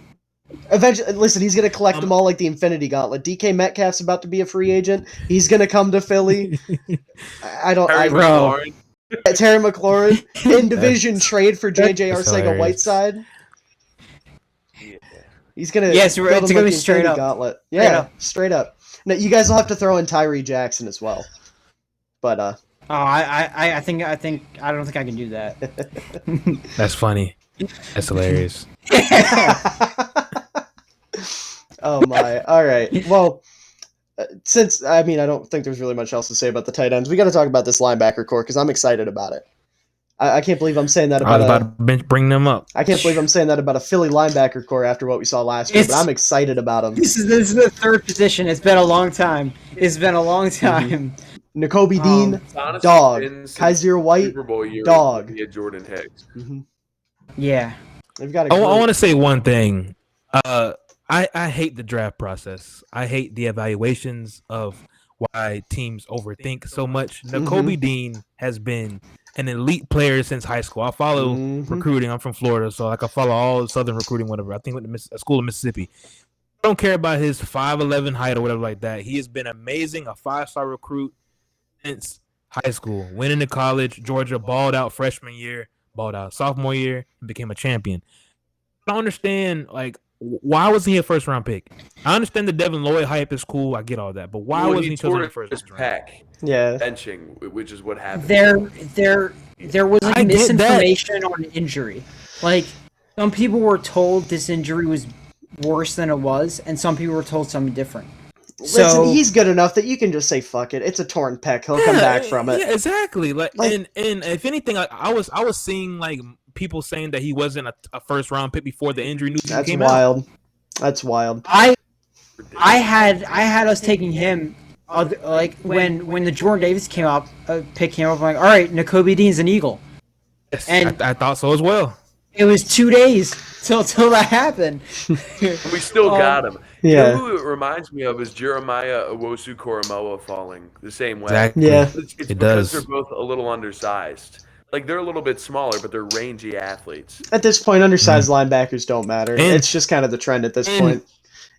Eventually, listen, he's gonna collect them all like the Infinity Gauntlet. DK Metcalf's about to be a free agent. He's gonna come to Philly. I don't. Terry Bro. McLaurin. Terry McLaurin in division trade for JJ That's Arcega hilarious. Whiteside. Yeah. He's gonna. Yes, build it's him gonna like be the straight Infinity up. Gauntlet. Straight Yeah, up. straight up. No, you guys will have to throw in Tyree Jackson as well. But I think I don't think I can do that. That's funny. That's hilarious. Oh my! All right. Well, since I don't think there's really much else to say about the tight ends. We got to talk about this linebacker core because I'm excited about it. I can't believe I'm saying that I was about about to bring them up. I can't believe I'm saying that about a Philly linebacker core after what we saw last year. But It's- I'm excited about them. This is the third position. It's been a long time. It's been a long Mm-hmm. time. N'Kobe Dean, It's honestly dog. been since Kaiser White, Super Bowl year dog. via Jordan Hicks. Yeah. They've got a I great- want to say one thing. I hate the draft process. I hate the evaluations of why teams overthink so much. N'Kobe Dean has been an elite player since high school. I follow recruiting. I'm from Florida, so I follow all the Southern recruiting, whatever. I think went to a school in Mississippi. I don't care about his 5'11" height or whatever like that. He has been amazing, a 5-star recruit since high school. Went into college, Georgia balled out freshman year, balled out sophomore year, and became a champion. I don't understand, why wasn't he a first round pick? I understand the Devin Lloyd hype is cool. I get all that, but why wasn't he chosen in the tore first his round? pec Yeah. benching, which is what happened. There was I get that. misinformation on injury. Like some people were told this injury was worse than it was, and some people were told something different. Listen, he's good enough that you can just say fuck it. It's a torn pec. He'll come back from it. Yeah, exactly. And if anything, I was seeing people saying that he wasn't a first round pick before the injury news That's came out. wild. That's wild. I had us taking him when the Jordan Davis pick came up. I'm like, all right, N'Kobe Dean's an Eagle. Yes, And- I thought so as well. It was 2 days till that happened. We still got him. You Yeah. know who it reminds me of is Jeremiah Owusu-Koramoah falling the same way. Exactly. Yeah. It's It because does. they're both a little undersized. They're a little bit smaller, but they're rangy athletes. At this point, undersized linebackers don't matter. And- It's just kind of the trend at this point.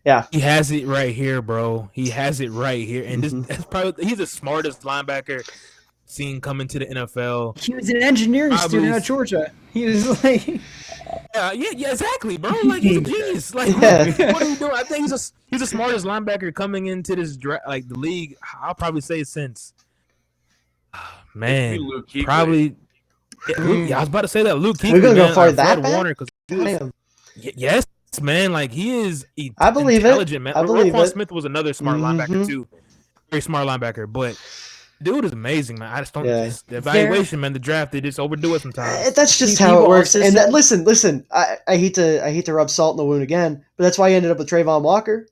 Yeah. He has it right here, bro. He has it right here, and that's probably he's the smartest linebacker seen come into the NFL. He was an engineering I student believe- at Georgia. He was like, Yeah, exactly, bro. He's a genius. Yeah. What are you doing? I think he's the smartest linebacker coming into this the league. I'll probably say since, man, Luke Kuechly. probably. Yeah, I was about to say that Luke Kuechly. We're gonna go man, far like that Fred back? Warner, 'cause Damn. yes, man. He is. I believe it. intelligent, man. I believe Roquan it. Smith was another smart linebacker too. Very smart linebacker, but Dude is amazing, man. I just don't. Yeah. The evaluation, man. The draft, they just overdo it sometimes. That's just how it works. And listen. I hate to rub salt in the wound again, but that's why he ended up with Trayvon Walker.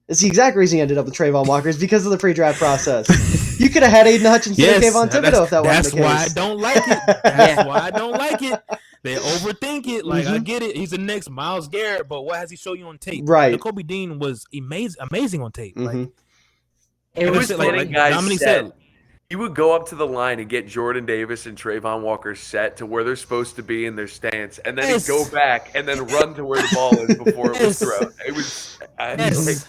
It's the exact reason he ended up with Trayvon Walker is because of the pre-draft process. You could have had Aiden Hutchinson and Kayvon Thibodeau if that wasn't the case. That's why I don't like it. That's why I don't like it. They overthink it. Like I get it. He's the next Myles Garrett, but what has he shown you on tape? Right. Kobe Dean was amazing on tape. Like it was like Dominic said. He would go up to the line and get Jordan Davis and Trayvon Walker set to where they're supposed to be in their stance, and then he'd go back and then run to where the ball is before it was thrown. It was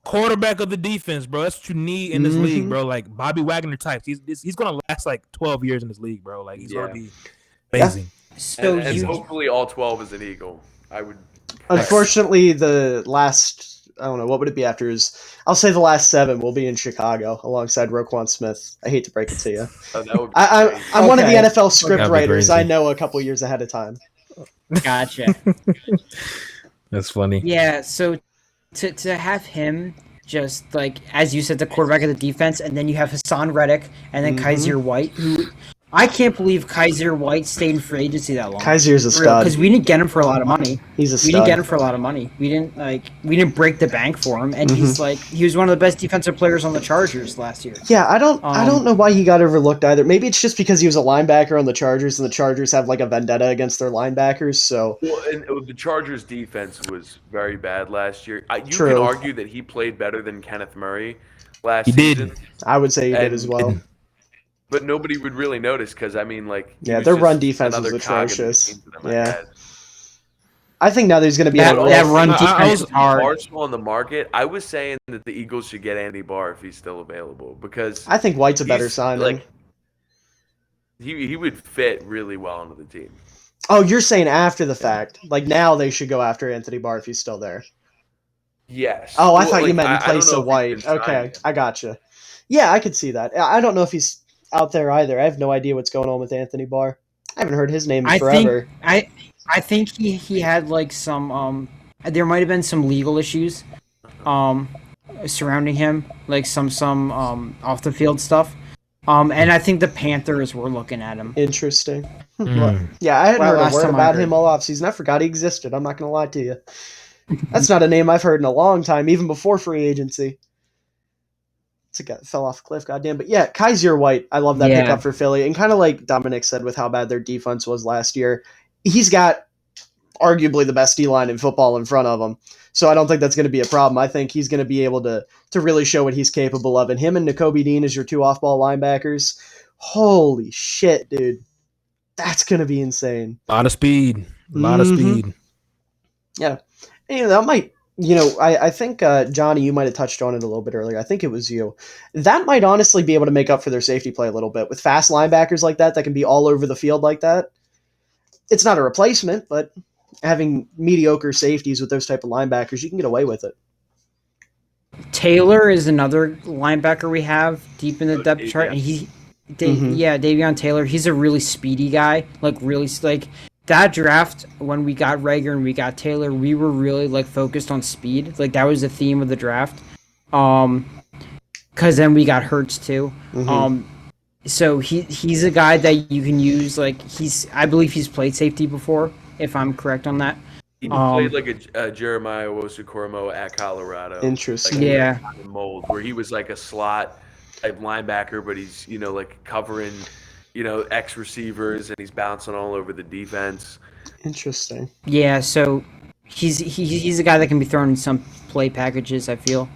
quarterback of the defense, bro. That's what you need in this league, bro. Like Bobby Wagner types. He's gonna last like 12 years in this league, bro. Like he's gonna be amazing. So and hopefully all 12 is an Eagle. I would. Unfortunately, the last. I don't know, what would it be after I'll say the last 7 will be in Chicago alongside Roquan Smith. I hate to break it to you. I'm one of the NFL script writers. I know a couple years ahead of time. Gotcha. That's funny. Yeah, so to have him just like, as you said, the quarterback of the defense, and then you have Hassan Reddick and then Kaiser White, who I can't believe Kaiser White stayed in free agency that long. Kaiser's a stud because we didn't get him for a lot of money. He's a stud. We didn't get him for a lot of money. We didn't break the bank for him, and he was one of the best defensive players on the Chargers last year. Yeah, I don't know why he got overlooked either. Maybe it's just because he was a linebacker on the Chargers, and the Chargers have like a vendetta against their linebackers. So and the Chargers defense was very bad last year. You can argue that he played better than Kenneth Murray last season. I would say he did as well. But nobody would really notice because, I mean, like... Yeah, their run defense was atrocious. Yeah. I think now there's going to be... That run defense is hard. Barstool on the market, I was saying that the Eagles should get Andy Barr if he's still available because... I think White's a better signing. Like, he would fit really well into the team. Oh, you're saying after the fact. Like, now they should go after Anthony Barr if he's still there. Yes. Oh, I thought you meant in place of White. Okay, I gotcha. Yeah, I could see that. I don't know if he's out there either. I have no idea what's going on with Anthony Barr. I haven't heard his name in forever. I think he had like some there might have been some legal issues surrounding him, like some off the field stuff. And I think the Panthers were looking at him. Interesting. Yeah, I hadn't heard a word about him all offseason. I forgot he existed. I'm not going to lie to you. That's not a name I've heard in a long time, even before free agency. It's a guy that fell off a cliff, goddamn. But yeah, Kaiser White, I love that pickup for Philly. And kind of like Dominic said with how bad their defense was last year, he's got arguably the best D-line in football in front of him. So I don't think that's going to be a problem. I think he's going to be able to really show what he's capable of. And him and Nakobe Dean as your 2 off-ball linebackers, holy shit, dude. That's going to be insane. A lot of speed. Yeah. And that might... I think, Johnny, you might have touched on it a little bit earlier. I think it was you. That might honestly be able to make up for their safety play a little bit. With fast linebackers like that can be all over the field like that. It's not a replacement, but having mediocre safeties with those type of linebackers, you can get away with it. Taylor is another linebacker we have deep in the depth chart. And Davion Taylor. He's a really speedy guy. That draft, when we got Rager and we got Taylor, we were really focused on speed. Like that was the theme of the draft. Because then we got Hurts too. So he's a guy that you can use. I believe he's played safety before, if I'm correct on that. He played like a Jeremiah Owusu-Koramoah at Colorado. Interesting. Mold where he was like a slot type linebacker, but he's covering. X receivers, and he's bouncing all over the defense. Interesting. Yeah, so he's a guy that can be thrown in some play packages, I feel.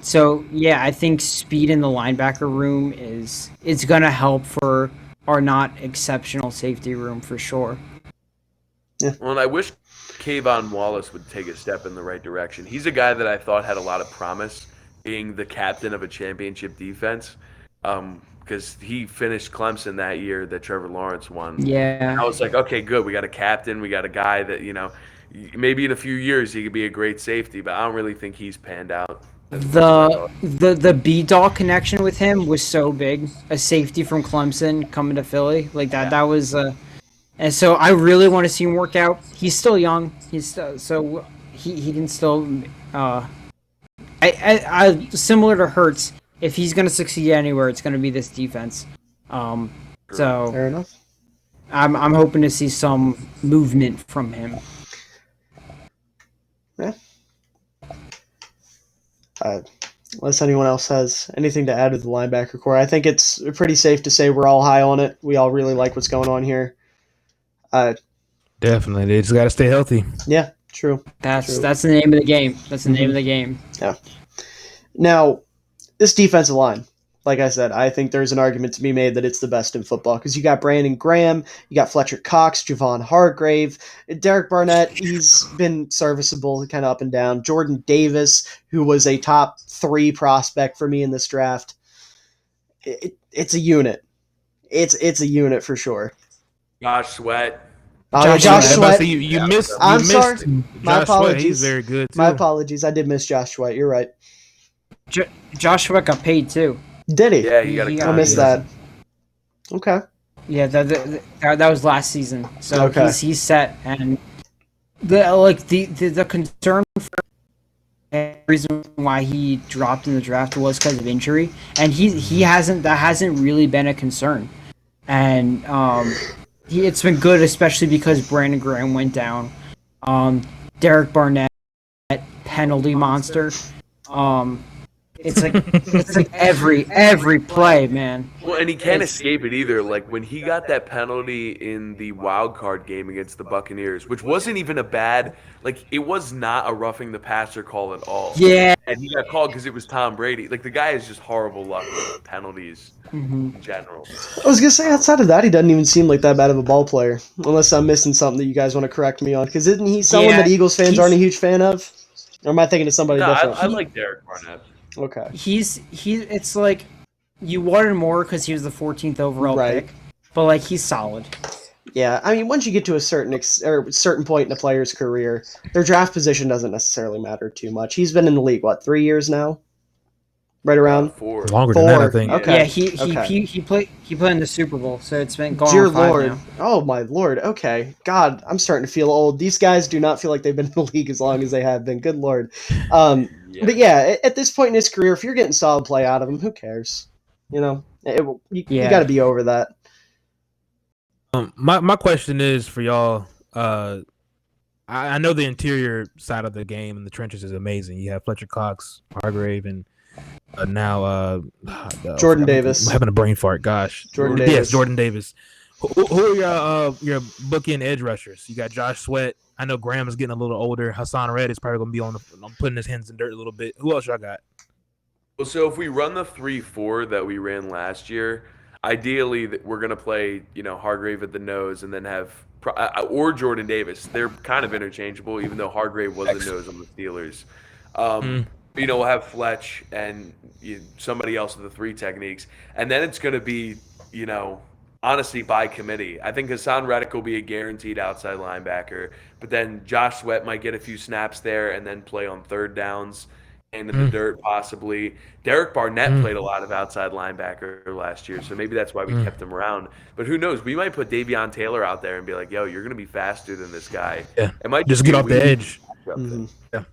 So yeah, I think speed in the linebacker room it's gonna help for our not exceptional safety room for sure. Yeah. Well, and I wish Kayvon Wallace would take a step in the right direction. He's a guy that I thought had a lot of promise, being the captain of a championship defense. Because he finished Clemson that year that Trevor Lawrence won. Yeah. And I was like, okay, good. We got a captain. We got a guy that, maybe in a few years he could be a great safety, but I don't really think he's panned out. The B-Dog connection with him was so big. A safety from Clemson coming to Philly. That was... and so I really want to see him work out. He's still young. He can still... similar to Hurts, if he's going to succeed anywhere, it's going to be this defense. So Fair enough. I'm hoping to see some movement from him. Yeah. Unless anyone else has anything to add to the linebacker core, I think it's pretty safe to say we're all high on it. We all really like what's going on here. Definitely, they just got to stay healthy. Yeah, true. That's the name of the game. That's the name of the game. Yeah. Now, this defensive line, like I said, I think there's an argument to be made that it's the best in football because you got Brandon Graham, you got Fletcher Cox, Javon Hargrave, Derek Barnett, he's been serviceable, kind of up and down. Jordan Davis, who was a top 3 prospect for me in this draft. It's a unit. It's a unit for sure. Josh Sweat. Josh Sweat. You missed. I'm sorry. My Josh apologies. Sweat, he's very good too. My apologies. I did miss Josh Sweat. You're right. Josh Sweat got paid too. Did he? Yeah, he got I missed that. Okay. Yeah, that was last season. So Okay. he's set, and the concern for the reason why he dropped in the draft was because of injury, and that hasn't really been a concern, and it's been good, especially because Brandon Graham went down. Derek Barnett, penalty monster. It's like every play, man. Well, and he can't escape it either. Like when he got that penalty in the wild card game against the Buccaneers, which wasn't even a bad, like it was not a roughing the passer call at all. Yeah. And he got called because it was Tom Brady. Like the guy is just horrible luck with penalties in general. I was gonna say outside of that, he doesn't even seem like that bad of a ball player, unless I'm missing something that you guys want to correct me on. Because isn't he someone that Eagles fans aren't a huge fan of? Or am I thinking of somebody different? I like Derek Barnett. Okay. It's like you wanted more because he was the 14th overall pick, but like he's solid. Yeah, I mean, once you get to a certain point in a player's career, their draft position doesn't necessarily matter too much. He's been in the league 3 years now, right around 4. Longer than that, I think. Okay. Yeah, he played in the Super Bowl, so it's been going Dear on 5 Lord. now. Oh my Lord. Okay. God, I'm starting to feel old. These guys do not feel like they've been in the league as long as they have been. Good Lord. But yeah, at this point in his career, if you're getting solid play out of him, who cares? You know, you got to be over that. My question is for y'all. I know the interior side of the game and the trenches is amazing. You have Fletcher Cox, Hargrave, and now Jordan Davis. I'm having a brain fart. Gosh, Jordan Davis. Yes, Jordan Davis. Who are your bookend edge rushers? You got Josh Sweat. I know Graham is getting a little older. Hassan Red is probably going to be on putting his hands in dirt a little bit. Who else y'all got? Well, so if we run the 3-4 that we ran last year, ideally we're going to play, Hargrave at the nose and then have or Jordan Davis. They're kind of interchangeable, even though Hargrave was the nose on the Steelers. We'll have Fletch and somebody else with the 3 techniques, and then it's going to be, honestly, by committee. I think Hassan Reddick will be a guaranteed outside linebacker, but then Josh Sweat might get a few snaps there and then play on third downs and in the dirt possibly. Derek Barnett played a lot of outside linebacker last year, so maybe that's why we kept him around. But who knows? We might put Davion Taylor out there and be like, yo, you're going to be faster than this guy. Yeah. It might just get off the edge. Yeah.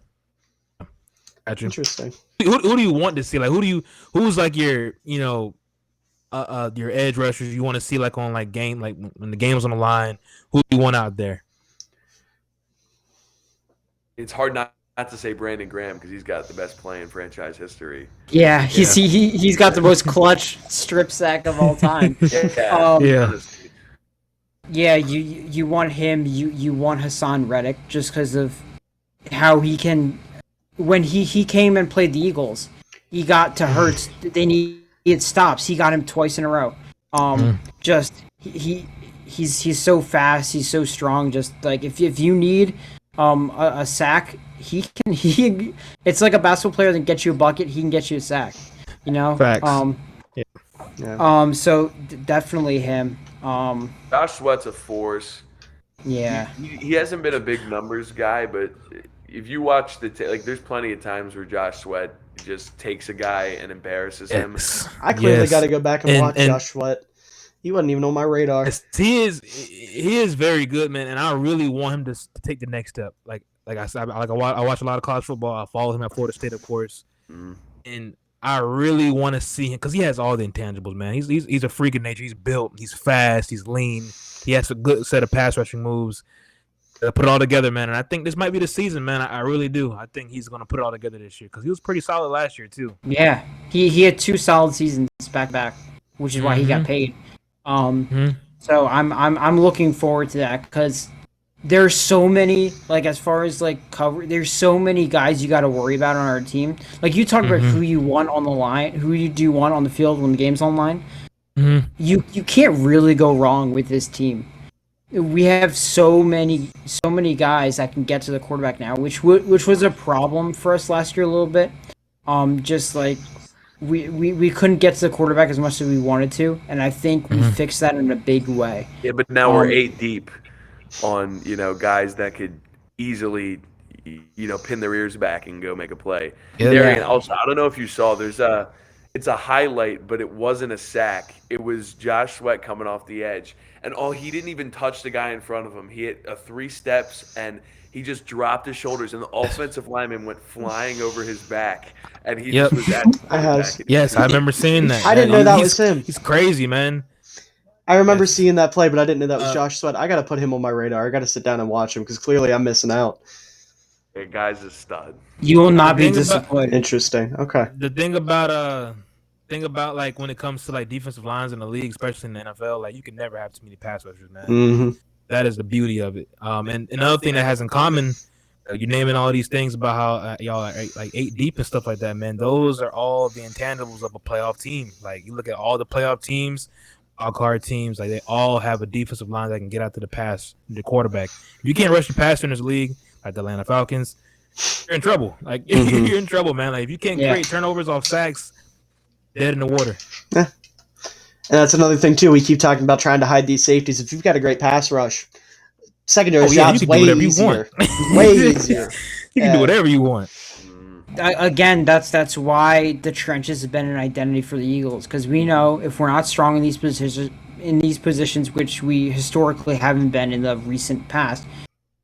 Gotcha. Interesting. Who do you want to see? Like, who's like your edge rushers you want to see like on like game, like when the game's on the line? Who do you want out there? It's hard not to say Brandon Graham because he's got the best play in franchise history. Yeah, he's got the most clutch strip sack of all time. Yeah, you want him. You want Hassan Reddick just because of how he can. When he came and played the Eagles, he got to Hurts. They needed stops. He got him twice in a row. Just he's so fast. He's so strong. Just like if you need a sack, he it's like a basketball player that gets you a bucket. He can get you a sack. Facts. Yeah. Definitely him. Josh Sweat's a force. Yeah. He hasn't been a big numbers guy, but if you watch there's plenty of times where Josh Sweat just takes a guy and embarrasses him. I clearly got to go back and watch Josh Sweat. He wasn't even on my radar. He is very good, man, and I really want him to take the next step. Like I said, I watch a lot of college football. I follow him at Florida State, of course, and I really want to see him because he has all the intangibles, man. He's a freak of nature. He's built. He's fast. He's lean. He has a good set of pass rushing moves. Put it all together, man. And I think this might be the season, man. I really do. I think he's going to put it all together this year because he was pretty solid last year too. Yeah, he had 2 solid seasons back to back, which is why he got paid. So I'm looking forward to that because there's so many, like, as far as like cover, there's so many guys you got to worry about on our team. Like, you talk about who you want on the line, who you do want on the field when the game's online. You can't really go wrong with this team. We have so many guys that can get to the quarterback now, which was a problem for us last year a little bit. Just like we couldn't get to the quarterback as much as we wanted to, and I think we fixed that in a big way. Yeah, but now we're 8 deep on, guys that could easily, pin their ears back and go make a play. Darien, also, I don't know if you saw, it's a highlight, but it wasn't a sack. It was Josh Sweat coming off the edge. And he didn't even touch the guy in front of him. He hit 3 steps, and he just dropped his shoulders, and the offensive lineman went flying over his back. And he just was at the Yes, I remember seeing that. I didn't know that was him. He's crazy, man. I remember seeing that play, but I didn't know that was Josh Sweat. I got to put him on my radar. I got to sit down and watch him because clearly I'm missing out. The guy's a stud. You will not be disappointed. Interesting. Okay. The thing about like when it comes to like defensive lines in the league, especially in the NFL, like you can never have too many pass rushers, man. That is the beauty of it. And another thing that has in common, you're naming all these things about how y'all are like 8 deep and stuff like that, man. Those are all the intangibles of a playoff team. Like you look at all the playoff teams, wild card teams, like they all have a defensive line that can get out to the quarterback. If you can't rush the passer in this league, like the Atlanta Falcons, you're in trouble. Like you're in trouble, man. Like if you can't create turnovers off sacks, dead in the water. Yeah. And that's another thing too. We keep talking about trying to hide these safeties. If you've got a great pass rush, secondary job's way easier. Way easier. You can do whatever you want. Again, that's why the trenches have been an identity for the Eagles, because we know if we're not strong in these positions, which we historically haven't been in the recent past,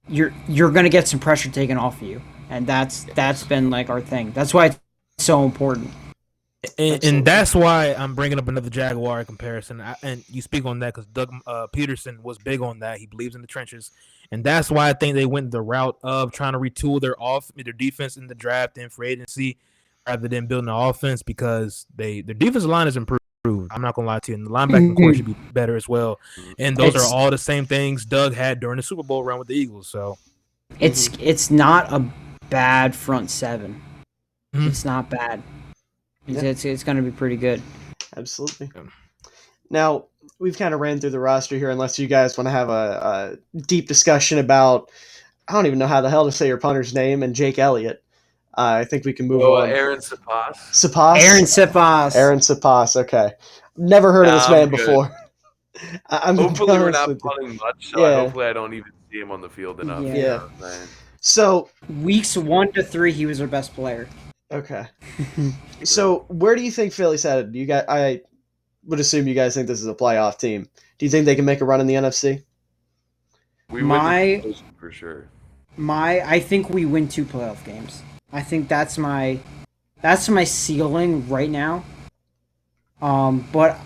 you're gonna get some pressure taken off of you, and that's been like our thing. That's why it's so important. And that's why I'm bringing up another Jaguar comparison. And you speak on that because Doug Peterson was big on that. He believes in the trenches. And that's why I think they went the route of trying to retool their defense in the draft and free agency rather than building an offense, because their defensive line is improved. I'm not going to lie to you. And the linebacking core should be better as well. And those are all the same things Doug had during the Super Bowl run with the Eagles. So it's not a bad front seven. It's not bad. It's going to be pretty good. Absolutely. Now, we've kind of ran through the roster here, unless you guys want to have a deep discussion about, I don't even know how the hell to say your punter's name, and Jake Elliott. I think we can move on. Aaron Sipas. Aaron Sipas, okay. Never heard of this man before. Hopefully we're not punting much, so hopefully I don't even see him on the field enough. Yeah. So, weeks 1 to 3, he was our best player. Okay. So, where do you think Philly's headed? I would assume you guys think this is a playoff team. Do you think they can make a run in the NFC? We win for sure. I think we win 2 playoff games. I think that's my ceiling right now. But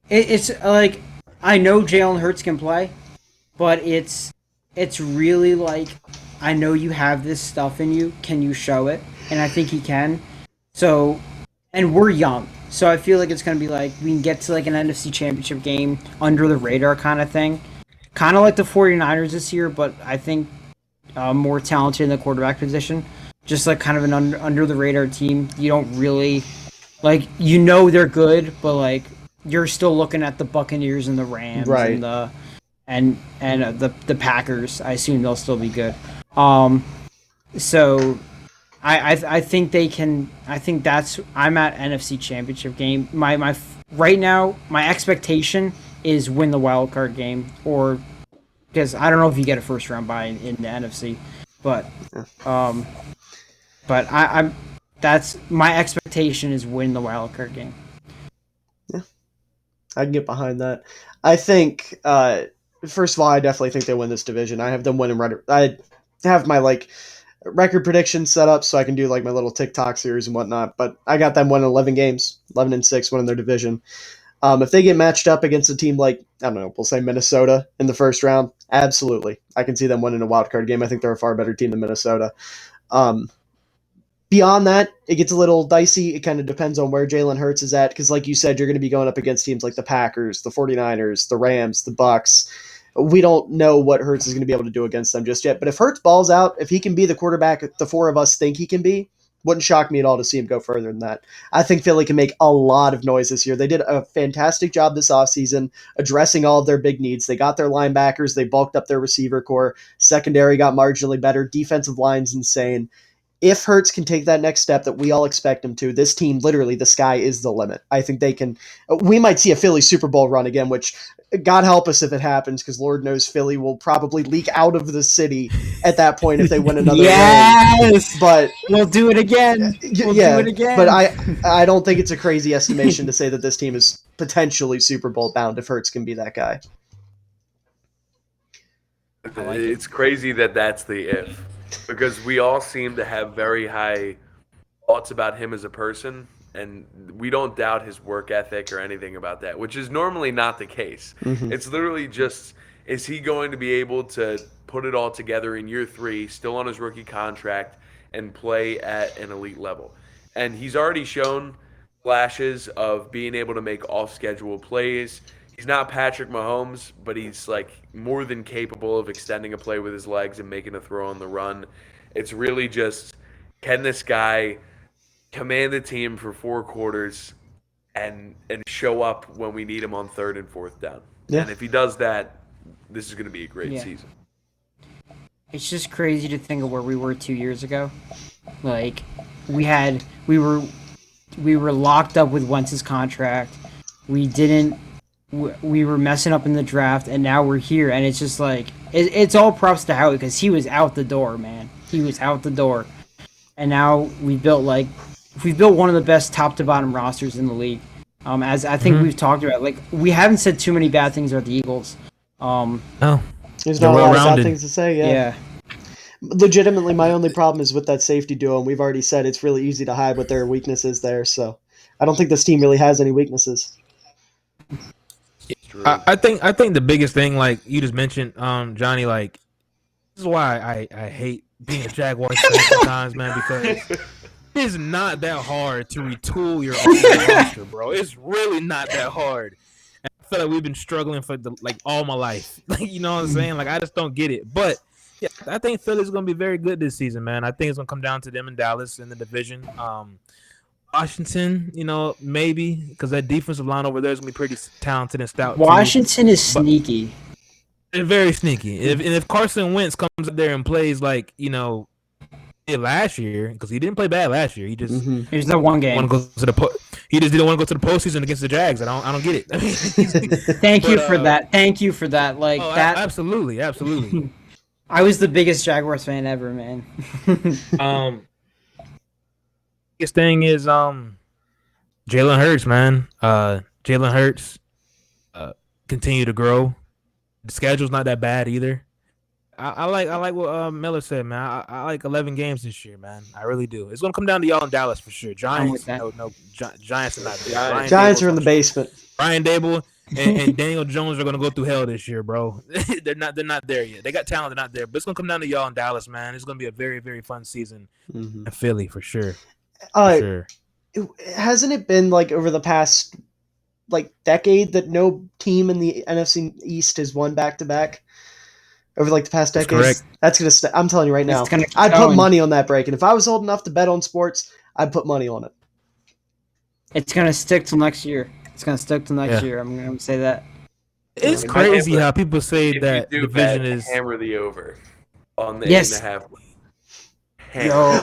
it's like, I know Jalen Hurts can play, but it's really like, I know you have this stuff in you. Can you show it? And I think he can. So, and we're young. So I feel like it's going to be like, we can get to like an NFC Championship game under the radar kind of thing. Kind of like the 49ers this year, but I think more talented in the quarterback position. Just like kind of an under the radar team. You don't really, like, they're good, but like, you're still looking at the Buccaneers and the Rams and the Packers. I assume they'll still be good. So I think they can. I think I'm at NFC Championship game. My right now, my expectation is win the wild card game, or because I don't know if you get a first round bye in the NFC, but I'm that's my expectation is win the wild card game. Yeah, I can get behind that. I think first of all, I definitely think they win this division. I have them winning I have my record prediction set up so I can do like my little TikTok series and whatnot. But I got them winning 11 games, 11-6, winning their division. If they get matched up against a team like, I don't know, we'll say Minnesota in the first round, absolutely. I can see them winning a wild card game. I think they're a far better team than Minnesota. Beyond that, it gets a little dicey. It kind of depends on where Jalen Hurts is at because, like you said, you're going to be going up against teams like the Packers, the 49ers, the Rams, the Bucks. We don't know what Hurts is going to be able to do against them just yet. But if Hurts balls out, if he can be the quarterback the four of us think he can be, wouldn't shock me at all to see him go further than that. I think Philly can make a lot of noise this year. They did a fantastic job this offseason addressing all of their big needs. They got their linebackers. They bulked up their receiver core. Secondary got marginally better. Defensive line's insane. If Hurts can take that next step that we all expect him to, this team, literally, the sky is the limit. I think they can. We might see a Philly Super Bowl run again, which God help us if it happens, because Lord knows Philly will probably leak out of the city at that point if they win another game. But we'll do it again. We'll do it again. But I don't think it's a crazy estimation to say that this team is potentially Super Bowl bound if Hurts can be that guy. It's crazy that that's the if. Because we all seem to have very high thoughts about him as a person, and we don't doubt his work ethic or anything about that, which is normally not the case. Mm-hmm. It's literally just, is he going to be able to put it all together in year 3, still on his rookie contract, and play at an elite level? And he's already shown flashes of being able to make off-schedule plays. He's not Patrick Mahomes, but he's like more than capable of extending a play with his legs and making a throw on the run. It's really just, can this guy command the team for 4 quarters and show up when we need him on 3rd and 4th down? Yeah. And if he does that, this is going to be a great season. It's just crazy to think of where we were 2 years ago. Like we were locked up with Wentz's contract. We were messing up in the draft, and now we're here, and it's just like it's all props to Howie because he was out the door, man. He was out the door, and now we've built one of the best top to bottom rosters in the league. As I think we've talked about, like we haven't said too many bad things about the Eagles. No, there's not a lot of bad things to say. Yeah. Legitimately, my only problem is with that safety duo, and we've already said it's really easy to hide what their weaknesses there. So I don't think this team really has any weaknesses. I think the biggest thing, like you just mentioned, Johnny, like this is why I hate being a Jaguars fan sometimes, man, because it's not that hard to retool your own roster, bro. It's really not that hard. And I feel like we've been struggling for all my life. Like, you know what I'm saying? Like I just don't get it. But yeah, I think Philly's gonna be very good this season, man. I think it's gonna come down to them and Dallas in the division. Washington, maybe, because that defensive line over there is going to be pretty talented and stout. Washington is sneaky. They're very sneaky. If Carson Wentz comes up there and plays like, last year, because he didn't play bad last year. He just Here's the one game. He just didn't want to go to the postseason against the Jags. I don't get it. Thank you for that. Thank you for that. Like that. Absolutely. I was the biggest Jaguars fan ever, man. Biggest thing is Jalen Hurts, man. Jalen Hurts continue to grow. The schedule's not that bad either. I like what Miller said, man. I like 11 games this year, man. I really do. It's gonna come down to y'all in Dallas for sure. Giants, Giants are not there. Giants are in the basement. Brian Dable and Daniel Jones are gonna go through hell this year, bro. They're not there yet. They got talent, they're not there. But it's gonna come down to y'all in Dallas, man. It's gonna be a very, very fun season in Philly for sure. Sure. Hasn't it been like over the past decade that no team in the NFC East has won back-to-back over the past decade? Correct. That's gonna. I'm telling you right now, I'd put money on that break, and if I was old enough to bet on sports, I'd put money on it. It's gonna stick till next year. Year. I'm gonna say that. It's crazy how people say that division is hammer the over on the 8.5.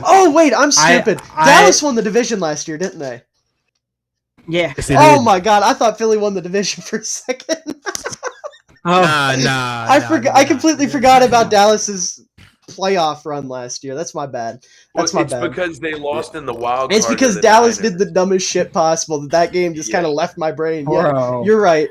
Oh wait, I'm stupid. Dallas won the division last year, didn't they? Yeah. Yes, oh my god, I thought Philly won the division for a second. I completely forgot about Dallas's playoff run last year. That's my bad. It's because they lost in the wild card. It's because Dallas did the dumbest shit possible. That game just kind of left my brain. Yeah, you're right.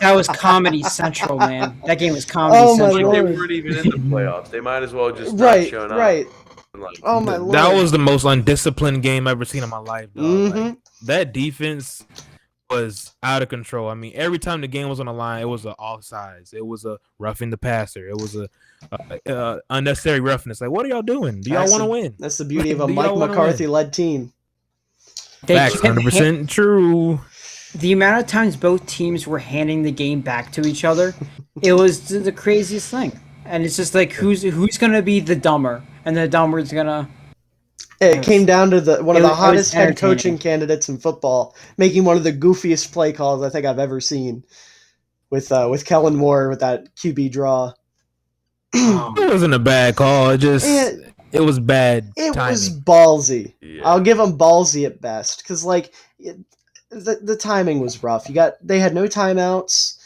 That was Comedy Central, man. That game was Comedy Oh, my Central. Like they Lord. weren't even in the playoffs. They might as well just not Right, shown right. up. Like, Oh, my Lord. That was the most undisciplined game I've ever seen in my life, dog. Mhm. Like, that defense was out of control. I mean, every time the game was on the line, it was an offsides. It was a roughing the passer. It was a unnecessary roughness. Like, what are y'all doing? Do y'all want to win? That's the beauty of a Do Mike y'all wanna McCarthy-led team. They Facts, kept 100% true. the amount of times both teams were handing the game back to each other, it was the craziest thing. And it's just like who's gonna be the dumber, and the dumber's gonna. It came down to one of It the was hottest head entertaining. coaching candidates in football, making one of the goofiest play calls I think I've ever seen with Kellen Moore with that QB draw. It wasn't a bad call. It was bad It timing. was ballsy. Yeah. I'll give them ballsy at best because the timing was rough. They had no timeouts.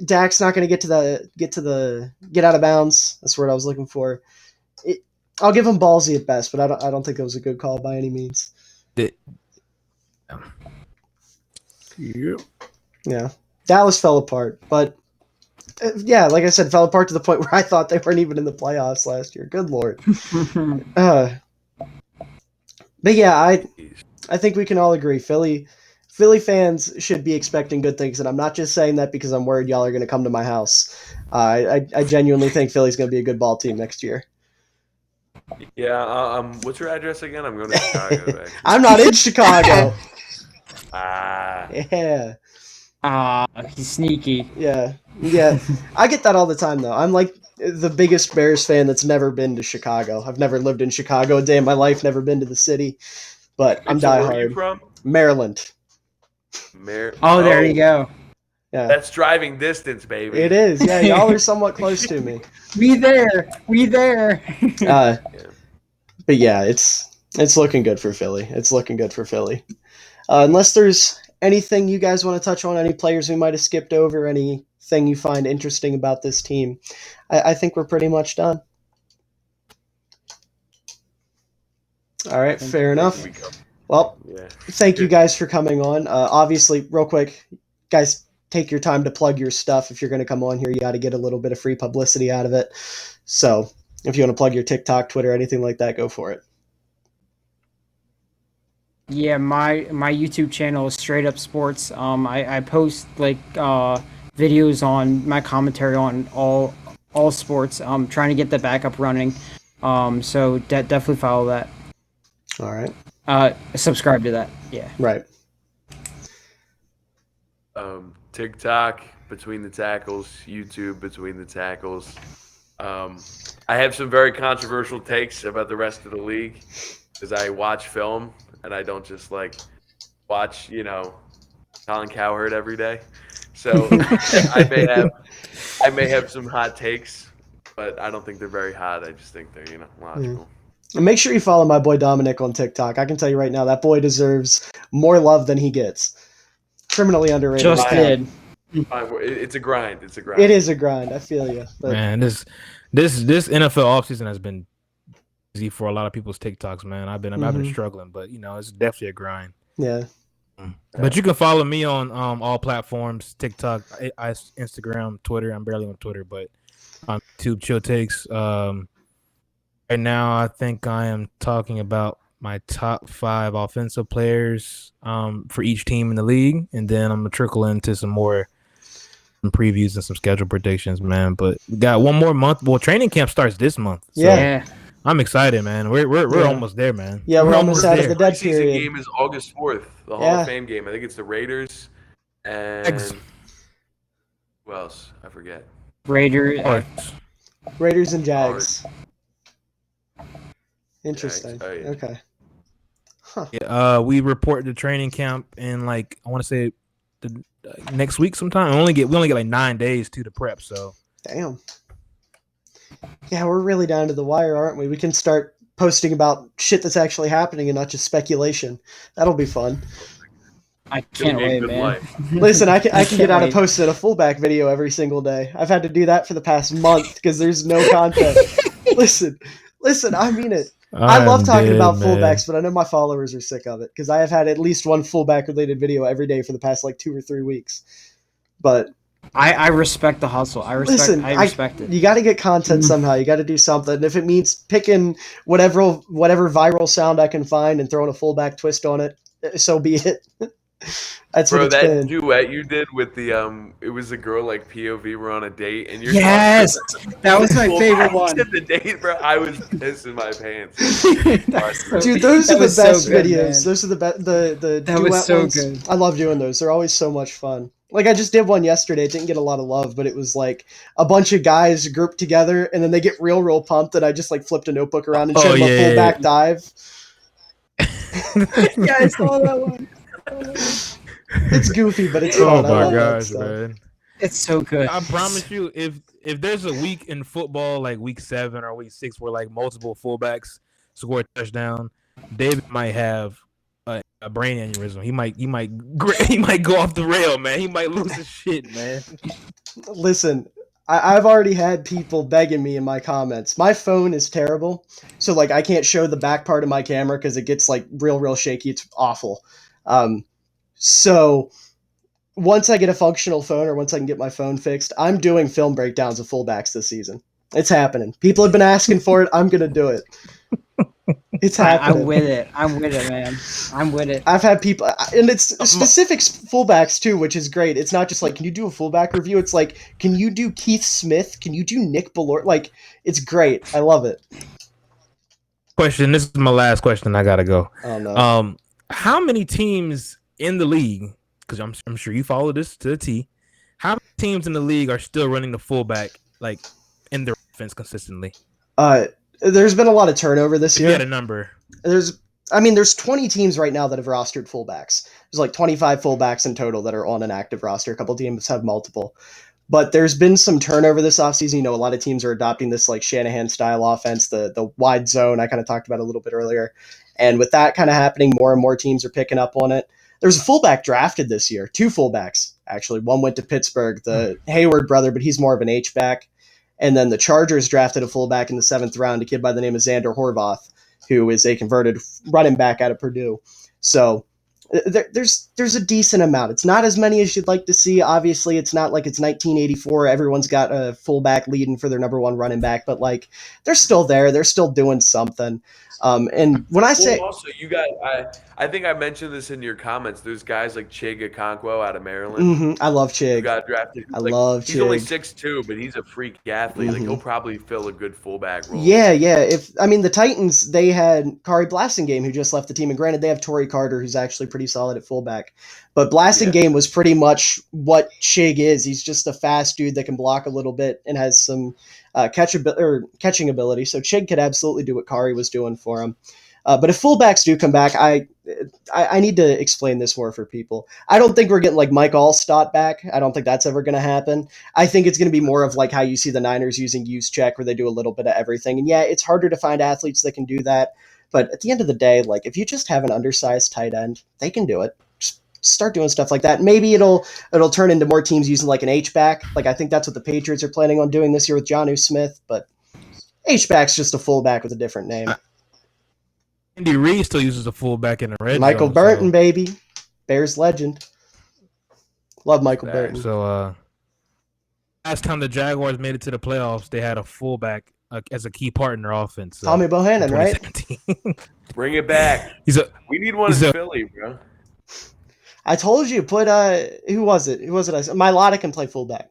Dak's not going to get out of bounds. That's the word I was looking for. I'll give them ballsy at best, but I don't think it was a good call by any means. Yeah, Dallas fell apart, but yeah, like I said, fell apart to the point where I thought they weren't even in the playoffs last year. Good Lord. But yeah, I think we can all agree Philly fans should be expecting good things, and I'm not just saying that because I'm worried y'all are going to come to my house. I genuinely think Philly's going to be a good ball team next year. Yeah. What's your address again? I'm going to Chicago. Actually. I'm not in Chicago. Yeah. He's sneaky. Yeah. I get that all the time, though. I'm like the biggest Bears fan that's never been to Chicago. I've never lived in Chicago a day in my life, never been to the city, but I'm So where are diehard. you from? Maryland. There you go. Yeah. That's driving distance, baby. It is. Yeah, y'all are somewhat close to me. We there. But yeah, it's looking good for Philly. Unless there's anything you guys want to touch on, any players we might have skipped over, anything you find interesting about this team, I think we're pretty much done. All right, fair enough. Well, thank you guys for coming on. Obviously, real quick, guys, take your time to plug your stuff. If you're going to come on here, you got to get a little bit of free publicity out of it. So if you want to plug your TikTok, Twitter, anything like that, go for it. Yeah, my YouTube channel is Straight Up Sports. I post videos on my commentary on all sports. I'm trying to get that back up running. So definitely follow that. All right. Subscribe to that. Yeah. Right. TikTok, Between the Tackles, YouTube, Between the Tackles. I have some very controversial takes about the rest of the league because I watch film and I don't just watch, Colin Cowherd every day. So I may have some hot takes, but I don't think they're very hot. I just think they're, logical. And make sure you follow my boy Dominic on TikTok. I can tell you right now, that boy deserves more love than he gets. Criminally underrated. Just did. It's a grind. It is a grind. I feel you. But Man, this NFL offseason has been easy for a lot of people's TikToks, man. I've been struggling, but it's definitely a grind. Yeah. But you can follow me on all platforms: TikTok, Instagram, Twitter. I'm barely on Twitter, but on YouTube, ChillTakes. Right now, I think I am talking about my top 5 offensive players for each team in the league, and then I'm gonna trickle into some previews and some schedule predictions, man. But we got one more month. Well, training camp starts this month. So Yeah. I'm excited, man. We're almost there, man. Yeah, we're almost out of the dead Preseason period. game is August 4th, the Hall of Fame game. I think it's the Raiders and who else? I forget. Raiders and Jags. Interesting. Jags. Oh, yeah. Okay. Huh. Yeah, we report the training camp in I want to say the next week sometime. We only get 9 days to prep. So damn. Yeah, we're really down to the wire, aren't we? We can start posting about shit that's actually happening and not just speculation. That'll be fun. I can't wait, man. Listen, I can get out of posting a fullback video every single day. I've had to do that for the past month because there's no content. Listen, I mean it. I love talking about fullbacks, but I know my followers are sick of it because I have had at least one fullback related video every day for the past 2 or 3 weeks. But I respect the hustle. I respect it. You got to get content somehow. You got to do something. If it means picking whatever viral sound I can find and throwing a fullback twist on it, so be it. That's Bro, what it's that been. duet you did with the it was a girl like POV were on a date and you're Yes, that was my favorite one. The date, bro, I was pissing my pants. Dude, those are the best videos. Man. Those are the best. The that duet was so ones. good. I love doing those. They're always so much fun. Like I just did one yesterday. It didn't get a lot of love, but it was like a bunch of guys grouped together, and then they get real pumped. And I just like flipped a notebook around and showed them a fullback dive. Yeah, I saw that one. It's goofy, but it's Oh fun. my gosh, man! It's so good. I promise you, if there's a week in football like week 7 or week 6 where like multiple fullbacks score a touchdown, David might have a brain aneurysm. He might go off the rail, man. He might lose his shit, man. Listen, I've already had people begging me in my comments. My phone is terrible, so like I can't show the back part of my camera because it gets like real shaky. It's awful. So once I get a functional phone or once I can get my phone fixed, I'm doing film breakdowns of fullbacks this season. It's happening. People have been asking for it. I'm gonna do it. It's happening. I'm with it. I'm with it, man. I'm with it. I've had people, and it's specific fullbacks too, which is great. It's not just like, can you do a fullback review? It's like, can you do Keith Smith? Can you do Nick Ballore? Like, it's great. I love it. Question. This is my last question. I gotta go. Oh no. How many teams in the league? Because I'm sure you follow this to the T. How many teams in the league are still running the fullback like in their offense consistently? There's been a lot of turnover this year. You had a number. There's 20 teams right now that have rostered fullbacks. There's like 25 fullbacks in total that are on an active roster. A couple teams have multiple. But there's been some turnover this offseason. You know, a lot of teams are adopting this like Shanahan-style offense, the wide zone. I kind of talked about it a little bit earlier. And with that kind of happening, more and more teams are picking up on it. There's a fullback drafted this year. 2 fullbacks, actually. One went to Pittsburgh, the Hayward brother, but he's more of an H-back. And then the Chargers drafted a fullback in the 7th round, a kid by the name of Xander Horvath, who is a converted running back out of Purdue. So there's a decent amount. It's not as many as you'd like to see. Obviously, it's not like it's 1984. Everyone's got a fullback leading for their number 1 running back, but like they're still there. They're still doing something. And when I say also, you got, I think I mentioned this in your comments. There's guys like Chig Okonkwo out of Maryland. I love Chig. Who got drafted. I love He's Chig. only 6'2", but he's a freak athlete. Like he'll probably fill a good fullback role. Yeah. The Titans, they had Kari Blasingame, who just left the team, and granted they have Torrey Carter, who's actually pretty solid at fullback. But Blasingame was pretty much what Chig is. He's just a fast dude that can block a little bit and has some catching ability. So Chig could absolutely do what Kari was doing for him. But if fullbacks do come back, I need to explain this more for people. I don't think we're getting like Mike Allstott back. I don't think that's ever going to happen. I think it's going to be more of like how you see the Niners using use check, where they do a little bit of everything. And yeah, it's harder to find athletes that can do that. But at the end of the day, like if you just have an undersized tight end, they can do it. Just start doing stuff like that. Maybe it'll turn into more teams using like an H-back. Like I think that's what the Patriots are planning on doing this year with Jonnu Smith. But H-back's just a fullback with a different name. Andy Reid still uses a fullback in the red Michael zone, Burton, baby. Bears legend. Love Michael Burton. So, last time the Jaguars made it to the playoffs, they had a fullback as a key part in their offense. Tommy Bohannon, right? Bring it back. We need one in Philly, bro. I told you, put who was it? Milada can play fullback.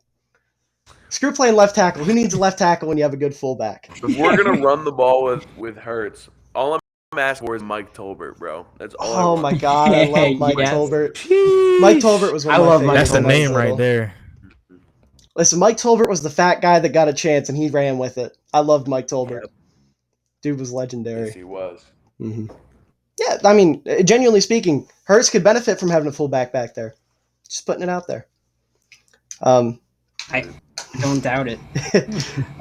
Screw playing left tackle. Who needs a left tackle when you have a good fullback? If we're gonna run the ball with Hurts, all I'm asking for is Mike Tolbert, bro. That's all. Oh my god, I love Mike Tolbert. Mike Tolbert was one of my favorites. That's the name right there. Listen, Mike Tolbert was the fat guy that got a chance, and he ran with it. I loved Mike Tolbert. Yep. Dude was legendary. Yes, he was. Mm-hmm. Yeah, I mean, genuinely speaking, Hurts could benefit from having a fullback back there. Just putting it out there. I don't doubt it.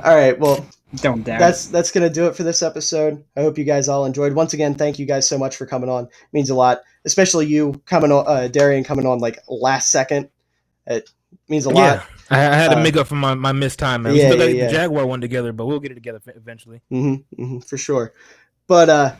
All right, well, don't doubt that's going to do it for this episode. I hope you guys all enjoyed. Once again, thank you guys so much for coming on. It means a lot, especially you coming on, Darien coming on like last second. It means a lot. I had to make up for my missed time, man. We still got the Jaguar one together, but we'll get it together eventually. For sure. But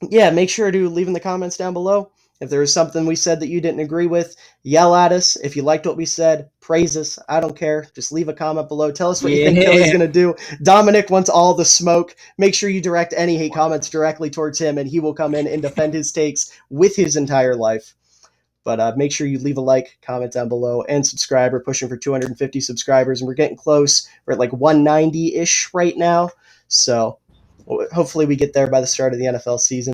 yeah, make sure to leave in the comments down below If there was something we said that you didn't agree with, yell at us. If you liked what we said, praise us. I don't care. Just leave a comment below. Tell us what you think Philly's going to do. Dominic wants all the smoke. Make sure you direct any hate comments directly towards him, and he will come in and defend his takes with his entire life. But make sure you leave a like, comment down below, and subscribe. We're pushing for 250 subscribers, and we're getting close. We're at like 190-ish right now. So hopefully we get there by the start of the NFL season.